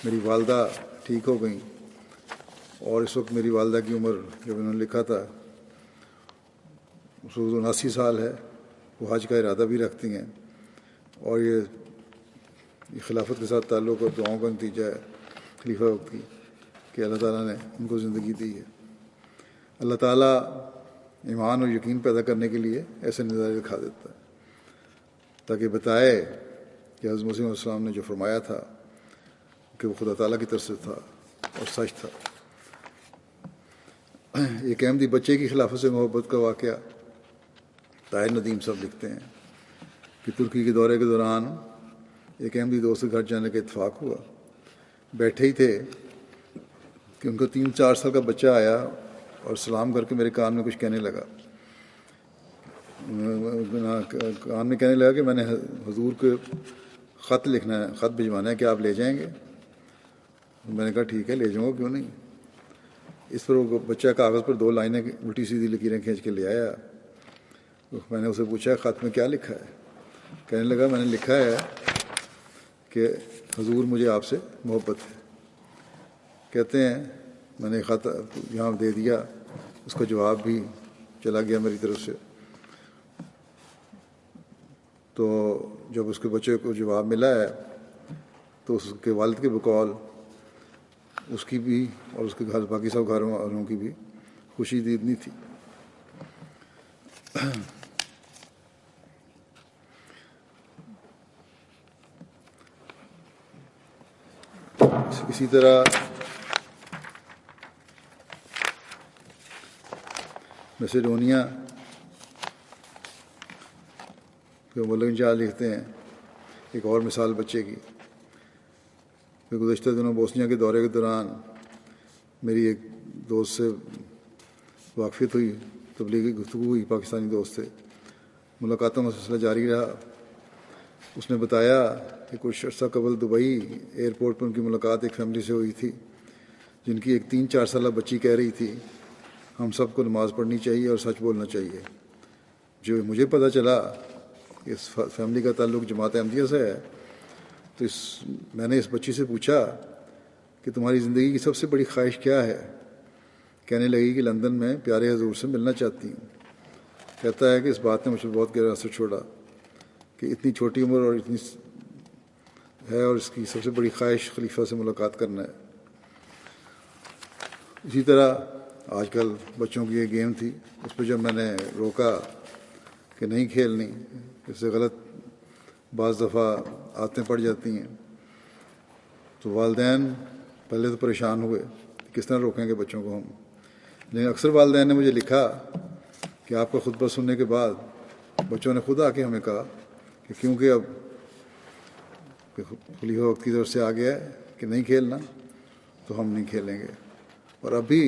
میری والدہ ٹھیک ہو گئیں اور اس وقت میری والدہ کی عمر جب انہوں نے لکھا تھا اس وقت 79 سال ہے۔ وہ حج کا ارادہ بھی رکھتی ہیں اور یہ خلافت کے ساتھ تعلق اور دعاؤں کا نتیجہ ہے خلیفہ وقت کی کہ اللہ تعالیٰ نے ان کو زندگی دی ہے۔ اللہ تعالیٰ ایمان اور یقین پیدا کرنے کے لیے ایسے نظارے دکھا دیتا ہے تاکہ بتائے کہ حضرت مسیح علیہ السلام نے جو فرمایا تھا کہ وہ خدا تعالیٰ کی طرف سے تھا اور سچ تھا۔ ایک احمدی بچے کی خلافت سے محبت کا واقعہ طاہر ندیم صاحب لکھتے ہیں کہ ترکی کے دورے کے دوران ایک احمدی دوست کے گھر جانے کا اتفاق ہوا۔ بیٹھے ہی تھے کہ ان کو 3-4 سال کا بچہ آیا اور سلام کر کے میرے کان میں کچھ کہنے لگا، کان میں کہنے لگا کہ میں نے حضور کو خط لکھنا ہے، خط بھجوانا ہے، کہ آپ لے جائیں گے؟ میں نے کہا ٹھیک ہے لے جاؤں گا، کیوں نہیں۔ اس پر وہ بچہ کاغذ پر 2 لائنیں الٹی سیدھی لکیریں کھینچ کے لے آیا۔ میں نے اسے پوچھا خط میں کیا لکھا ہے؟ کہنے لگا میں نے لکھا ہے کہ حضور مجھے آپ سے محبت ہے۔ کہتے ہیں میں نے خط یہاں دے دیا، اس کا جواب بھی چلا گیا میری طرف سے۔ تو جب اس کے بچے کو جواب ملا ہے تو اس کے والد کے بقول اس کی بھی اور اس کے گھر باقی سب گھر والوں کی بھی خوشی اتنی تھی۔ اسی طرح میسیڈونیا کے ملک جا لکھتے ہیں ایک اور مثال بچے کی کہ گزشتہ دنوں بوسنیا کے دورے کے دوران میری ایک دوست سے واقفیت ہوئی، تبلیغی گفتگو ہوئی، پاکستانی دوست سے، ملاقاتوں کا سلسلہ جاری رہا۔ اس نے بتایا کہ کچھ عرصہ قبل دبئی ایئرپورٹ پر ان کی ملاقات ایک فیملی سے ہوئی تھی جن کی ایک 3-4 سالہ بچی کہہ رہی تھی ہم سب کو نماز پڑھنی چاہیے اور سچ بولنا چاہیے۔ جو مجھے پتہ چلا کہ اس فیملی کا تعلق جماعت احمدیہ سے ہے تو میں نے اس بچی سے پوچھا کہ تمہاری زندگی کی سب سے بڑی خواہش کیا ہے؟ کہنے لگی کہ لندن میں پیارے حضور سے ملنا چاہتی ہوں۔ کہتا ہے کہ اس بات نے مجھ پر بہت گہرا اثر چھوڑا کہ اتنی چھوٹی عمر اور اتنی ہے اور اس کی سب سے بڑی خواہش خلیفہ سے ملاقات کرنا ہے۔ اسی طرح آج کل بچوں کی یہ گیم تھی، اس پہ جب میں نے روکا کہ نہیں کھیلنی، اس سے غلط بعض دفعہ عادتیں پڑ جاتی ہیں، تو والدین پہلے تو پریشان ہوئے کس طرح روکیں گے بچوں کو ہم، لیکن اکثر والدین نے مجھے لکھا کہ آپ کا خطبہ سننے کے بعد بچوں نے خود آ کے ہمیں کہا کہ کیونکہ اب خلیفہ وقت کی طرف سے آ گیا ہے کہ نہیں کھیلنا، تو ہم نہیں کھیلیں گے۔ اور ابھی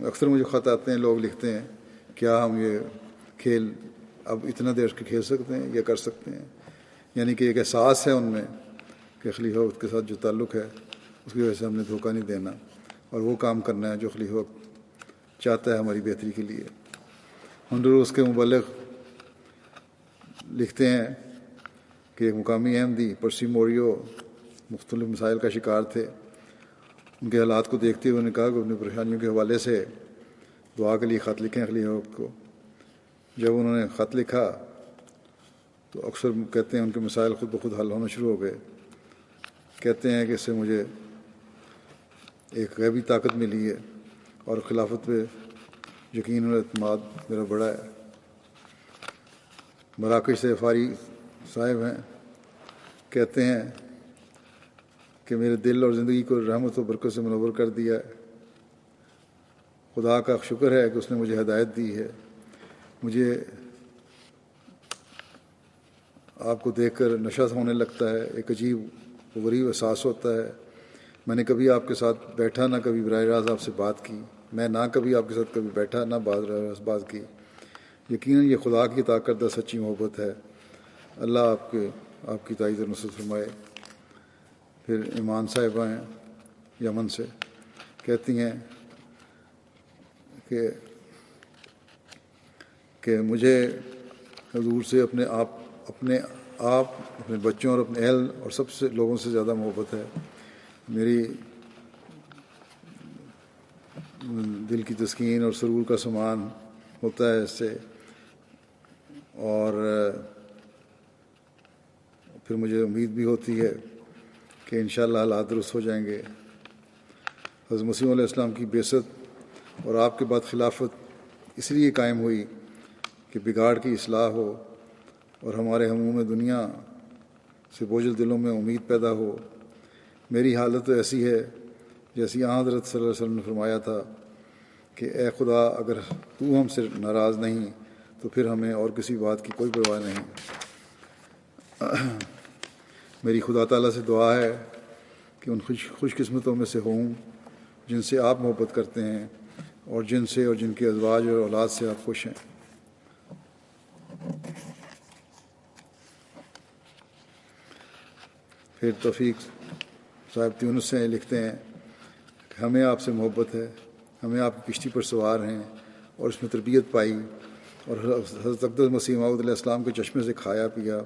اکثر مجھے خط آتے ہیں، لوگ لکھتے ہیں کیا ہم یہ کھیل اب اتنا دیر کے کھیل سکتے ہیں یا کر سکتے ہیں، یعنی کہ ایک احساس ہے ان میں کہ خلیفہ وقت کے ساتھ جو تعلق ہے اس کی وجہ سے ہم نے دھوکہ نہیں دینا اور وہ کام کرنا ہے جو خلیفہ وقت چاہتا ہے ہماری بہتری کے لیے۔ ہنڈروس کے مبلغ لکھتے ہیں کہ ایک مقامی احمدی پرسی موریو مختلف مسائل کا شکار تھے، ان کے حالات کو دیکھتے ہوئے انہوں نے کہا کہ اپنی پریشانیوں کے حوالے سے دعا کے لیے خط لکھیں خلیفہ وقت کو۔ جب انہوں نے خط لکھا تو اکثر کہتے ہیں ان کے مسائل خود بخود حل ہونا شروع ہو گئے۔ کہتے ہیں کہ اس سے مجھے ایک غیبی طاقت ملی ہے اور خلافت پہ یقین اور اعتماد میرا بڑا ہے۔ مراکش سے فاری صاحب ہیں، کہتے ہیں کہ میرے دل اور زندگی کو رحمت و برکت سے منور کر دیا ہے۔ خدا کا شکر ہے کہ اس نے مجھے ہدایت دی ہے۔ مجھے آپ کو دیکھ کر نشہ ہونے لگتا ہے، ایک عجیب و غریب احساس ہوتا ہے۔ میں نے کبھی آپ کے ساتھ بیٹھا نہ کبھی براہ راست آپ سے بات کی، میں نہ کبھی آپ کے ساتھ کبھی بیٹھا نہ براہ راست بات کی۔ یقیناً یہ خدا کی عطا کردہ سچی محبت ہے۔ اللہ آپ کی تائید اور نصرت فرمائے۔ پھر ایمان صاحبہ ہیں یمن سے، کہتی ہیں کہ مجھے حضور سے اپنے بچوں اور اپنے اہل اور سب سے لوگوں سے زیادہ محبت ہے۔ میری دل کی تسکین اور سرور کا سامان ہوتا ہے اس سے، اور پھر مجھے امید بھی ہوتی ہے کہ انشاءاللہ حالات درست ہو جائیں گے۔ حضرت مسیح علیہ السلام کی بعثت اور آپ کے بعد خلافت اس لیے قائم ہوئی کہ بگاڑ کی اصلاح ہو اور ہمارے ہموم دنیا سے بوجھل دلوں میں امید پیدا ہو۔ میری حالت تو ایسی ہے جیسی حضرت صلی اللہ علیہ وسلم نے فرمایا تھا کہ اے خدا، اگر تو ہم سے ناراض نہیں تو پھر ہمیں اور کسی بات کی کوئی پرواہ نہیں۔ میری خدا تعالیٰ سے دعا ہے کہ ان خوش قسمتوں میں سے ہوں جن سے آپ محبت کرتے ہیں اور جن کے ازواج اور اولاد سے آپ خوش ہیں۔ پھر توفیق صاحب تیونس سے لکھتے ہیں کہ ہمیں آپ سے محبت ہے، ہمیں آپ کی کشتی پر سوار ہیں اور اس میں تربیت پائی اور حضرت اقدس مسیح موعود علیہ السلام کے چشمے سے کھایا پیا۔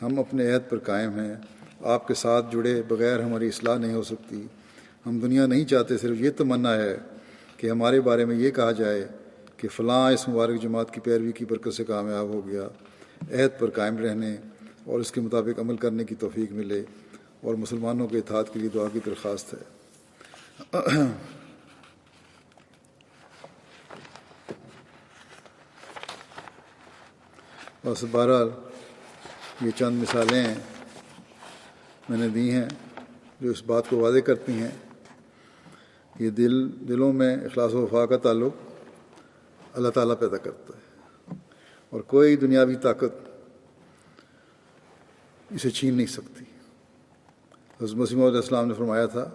ہم اپنے عہد پر قائم ہیں، آپ کے ساتھ جڑے بغیر ہماری اصلاح نہیں ہو سکتی۔ ہم دنیا نہیں چاہتے، صرف یہ تمنا ہے کہ ہمارے بارے میں یہ کہا جائے کہ فلاں اس مبارک جماعت کی پیروی کی برکت سے کامیاب ہو گیا۔ عہد پر قائم رہنے اور اس کے مطابق عمل کرنے کی توفیق ملے، اور مسلمانوں کے اتحاد کے لیے دعا کی درخواست ہے۔ بس بہرحال یہ چند مثالیں میں نے دی ہیں جو اس بات کو واضح کرتی ہیں یہ دلوں میں اخلاص و وفا کا تعلق اللہ تعالیٰ پیدا کرتا ہے، اور کوئی دنیاوی طاقت اسے چھین نہیں سکتی۔ حضرت مسیح علیہ السلام نے فرمایا تھا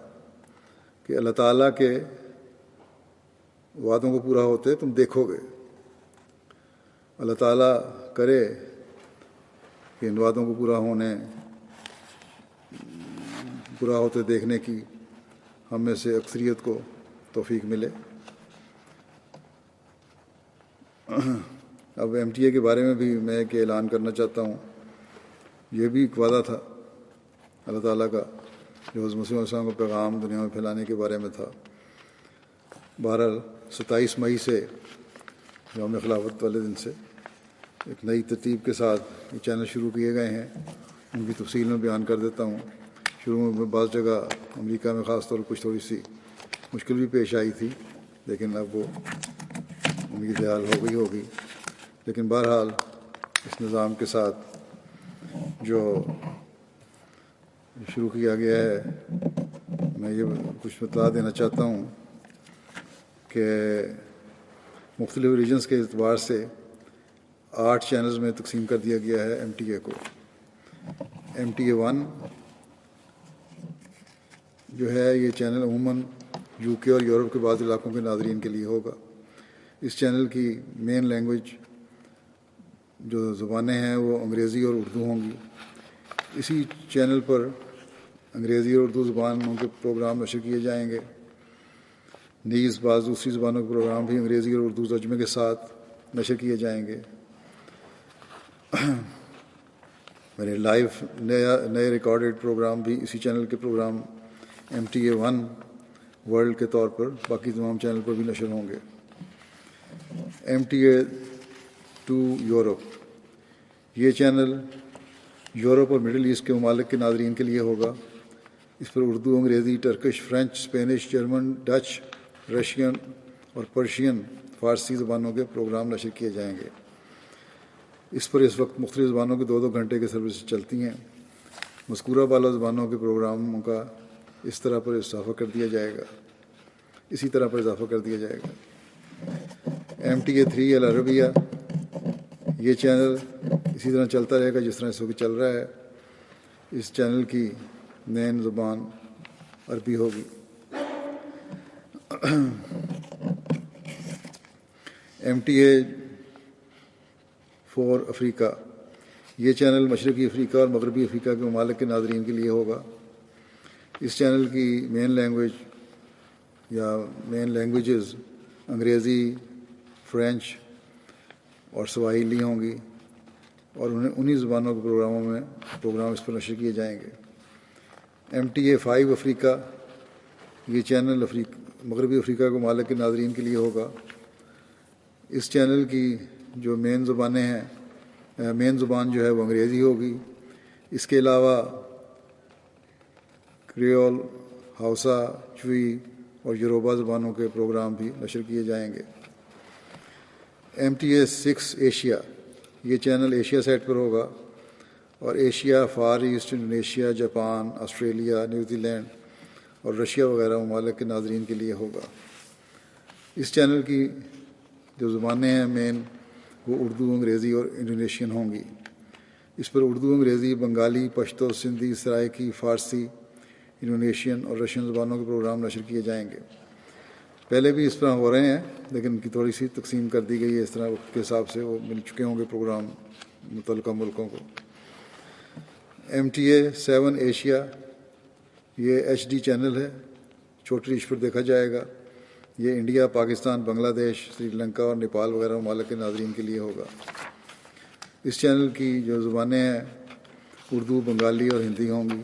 کہ اللہ تعالیٰ کے وعدوں کو پورا ہوتے تم دیکھو گے۔ اللہ تعالیٰ کرے کہ ان وعدوں کو پورا ہوتے دیکھنے کی ہم میں سے اکثریت کو توفیق ملے۔ اب MTA کے بارے میں بھی میں ایک اعلان کرنا چاہتا ہوں۔ یہ بھی ایک وعدہ تھا اللہ تعالیٰ کا جو حضرت مسیح علیہ السلام کا پیغام دنیا میں پھیلانے کے بارے میں تھا۔ بہرحال 27 مئی سے یوم خلافت والے دن سے ایک نئی ترتیب کے ساتھ یہ چینل شروع کیے گئے ہیں، ان کی تفصیل میں بیان کر دیتا ہوں۔ شروع میں بعض جگہ امریکہ میں خاص طور پر کچھ تھوڑی سی مشکل بھی پیش آئی تھی، لیکن اب وہ امید حال ہو گئی ہوگی. لیکن بہرحال اس نظام کے ساتھ جو شروع کیا گیا ہے، میں یہ کچھ بتلا دینا چاہتا ہوں کہ مختلف ریجنز کے اعتبار سے 8 چینلز میں تقسیم کر دیا گیا ہے MTA کو. MTA 1 جو ہے یہ چینل عموماً UK اور یورپ کے بعض علاقوں کے ناظرین کے لیے ہوگا. اس چینل کی مین لینگویج جو زبانیں ہیں وہ انگریزی اور اردو ہوں گی. اسی چینل پر انگریزی اور اردو زبانوں کے پروگرام نشر کیے جائیں گے. نیز بعض دوسری زبانوں کے پروگرام بھی انگریزی اور اردو ترجمے کے ساتھ نشر کیے جائیں گے. میرے لائیو نئے ریکارڈڈ پروگرام بھی اسی چینل کے پروگرام MTA 1 ورلڈ کے طور پر باقی تمام چینل پر بھی نشر ہوں گے. MTA 2 یورپ، یہ چینل یورپ اور مڈل ایسٹ کے ممالک کے ناظرین کے لیے ہوگا. اس پر اردو، انگریزی، Turkish, French, Spanish, German, Dutch, Russian اور پرشین فارسی زبانوں کے پروگرام نشر کیے جائیں گے. اس پر اس وقت مختلف زبانوں کے 2-2 گھنٹے کے سروس چلتی ہیں. مذکورہ بالا زبانوں کے پروگراموں کا اسی طرح پر اضافہ کر دیا جائے گا. MTA 3 العربیہ، یہ چینل اسی طرح چلتا رہے گا جس طرح اس وقت چل رہا ہے. اس چینل کی مین زبان عربی ہوگی. MTA 4 افریقہ، یہ چینل مشرقی افریقہ اور مغربی افریقہ کے ممالک کے ناظرین کے لیے ہوگا. اس چینل کی مین لینگویجز انگریزی، فرینچ اور سواحیلی ہوں گی اور انہی زبانوں کے پروگرام اس پر نشر کیے جائیں گے. MTA 5 افریقہ، یہ چینل مغربی افریقہ کے ممالک کے ناظرین کے لیے ہوگا. اس چینل کی جو مین زبان جو ہے وہ انگریزی ہوگی. اس کے علاوہ کریول، ہاؤسا، چوئی اور یوروبا زبانوں کے پروگرام بھی نشر کیے جائیں گے. MTA 6 ایشیا، یہ چینل ایشیا سیٹ پر ہوگا اور Asia, Far East, Indonesia, Japan, Australia, New Zealand اور رشیا وغیرہ ممالک کے ناظرین کے لیے ہوگا. اس چینل کی جو زبانیں ہیں مین وہ اردو، انگریزی اور انڈونیشین ہوں گی. اس پر اردو، انگریزی، بنگالی، پشتو، سندھی، سرائیکی، فارسی، انڈونیشین اور رشین زبانوں کے پروگرام نشر کیے جائیں گے. پہلے بھی اس طرح ہو رہے ہیں لیکن ان کی تھوڑی سی تقسیم کر دی گئی ہے. اس طرح وقت کے حساب سے وہ مل چکے ہوں گے پروگرام متعلقہ ملکوں کو. MTA 7 ایشیا، یہ HD چینل ہے، چھوٹی ریچ پر دیکھا جائے گا. یہ انڈیا، پاکستان، بنگلہ دیش، سری لنکا اور نیپال وغیرہ ممالک کے ناظرین کے لیے ہوگا. اس چینل کی جو زبانیں ہیں اردو، بنگالی اور ہندی ہوں گی.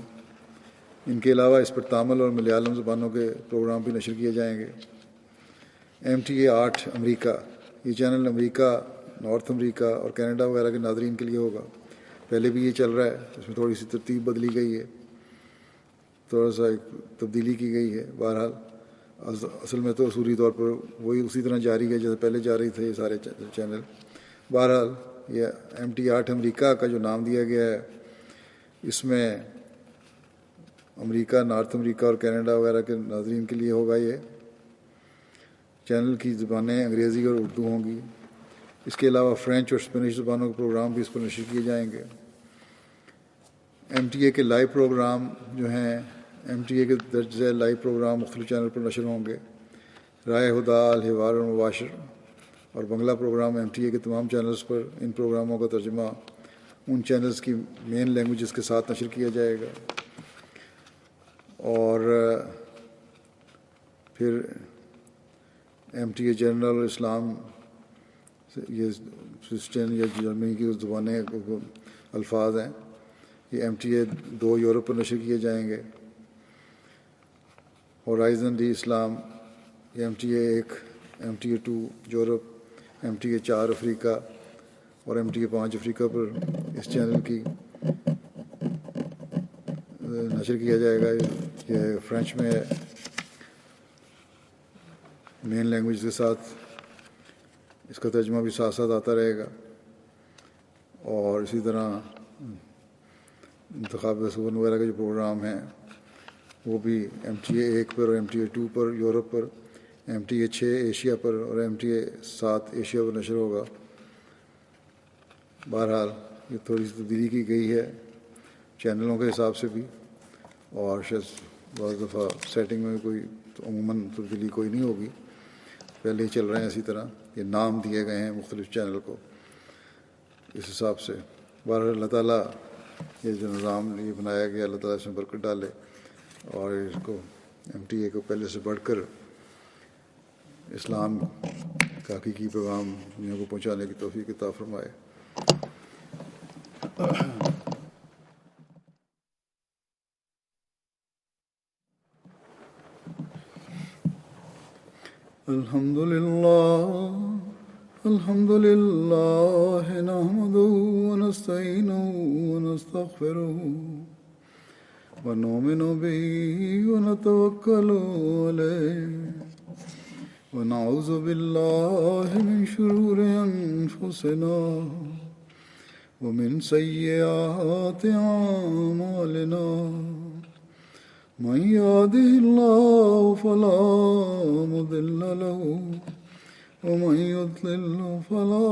ان کے علاوہ اس پر تامل اور ملیالم زبانوں کے پروگرام بھی نشر کیے جائیں گے. MTA 8 امریکہ، یہ چینل امریکہ، نارتھ امریکہ اور کینیڈا وغیرہ کے ناظرین کے لیے ہوگا. پہلے بھی یہ چل رہا ہے، اس میں تھوڑی سی ترتیب بدلی گئی ہے، تھوڑا سا ایک تبدیلی کی گئی ہے. بہرحال اصل میں تو اصولی طور پر وہی اسی طرح جاری ہے جیسے پہلے جاری تھے یہ سارے چینل. بہرحال یہ MTA 8 امریکہ کا جو نام دیا گیا ہے اس میں امریکہ، نارتھ امریکہ اور کینیڈا وغیرہ کے ناظرین کے لیے ہوگا. یہ چینل کی زبانیں انگریزی اور اردو ہوں گی. اس کے علاوہ فرینچ اور اسپینش زبانوں کے پروگرام بھی اس پر نشر کیے جائیں گے. MTA کے لائیو پروگرام جو ہیں MTA کے درج ذیل لائیو پروگرام مختلف چینل پر نشر ہوں گے. رائے ہدا، الحوار المباشر اور بنگلہ پروگرام MTA کے تمام چینلز پر ان پروگراموں کا ترجمہ ان چینلز کی مین لینگویجز کے ساتھ نشر کیا جائے گا. اور پھر MTA جنرل اسلام، یہ سسٹین یا جرمنی کی زبانیں الفاظ ہیں، یہ MTA 2 یورپ پر نشر کیے جائیں گے. ہورائزن دی اسلام، یہ MTA 1، MTA 2 یورپ، MTA 4 افریقہ اور MTA 5 افریقہ پر اس چینل کی نشر کیا جائے گا. یہ فرینچ میں ہے. مین لینگویج کے ساتھ اس کا ترجمہ بھی ساتھ ساتھ آتا رہے گا، اور اسی طرح انتخاب رسول وغیرہ کے جو پروگرام ہیں وہ بھی MTA 1 پر اور MTA 2 پر یورپ پر، MTA 6 ایشیا پر اور MTA 7 ایشیا پر نشر ہوگا۔ بہرحال یہ تھوڑی سی تبدیلی کی گئی ہے چینلوں کے حساب سے بھی، اور شاید بعض دفعہ سیٹنگ میں کوئی تو عموماً تبدیلی کوئی نہیں ہوگی، پہلے ہی چل رہے ہیں اسی طرح، یہ نام دیے گئے ہیں مختلف چینل کو اس حساب سے۔ بہرحال اللہ تعالیٰ یہ جو نظام یہ بنایا گیا اللہ تعالیٰ اس میں برکت ڈالے، اور اس کو MTA کو پہلے سے بڑھ کر اسلام کا حقیقی پیغام دنیا کو پہنچانے کی توفیق عطا فرمائے۔ الحمد لله نحمده ونستعينه ونستغفره ونؤمن به ونتوكل عليه ونعوذ بالله من شرور أنفسنا ومن سيئات أعمالنا، من يهده الله فلا مضل له ومن يضلل فلا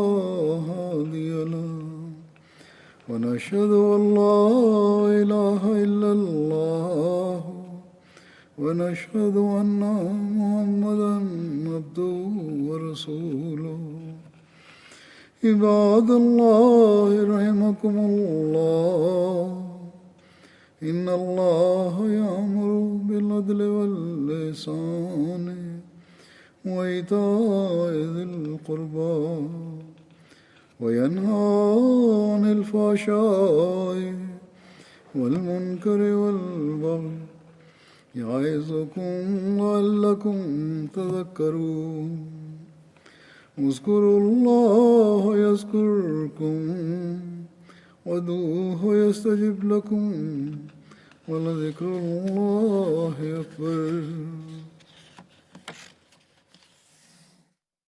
هادي له، ونشهد أن لا إله إلا الله ونشهد أن محمدا عبده ورسوله۔ عباد الله رحمكم الله، إن الله يأمر بالعدل والإحسان وإيتاء ذي القربى وينهى عن الفحشاء والمنكر والبغي يعظكم لعلكم تذكرون۔ اذكروا الله يذكركم وادعوه يستجب لكم ولذكر الله أكبر۔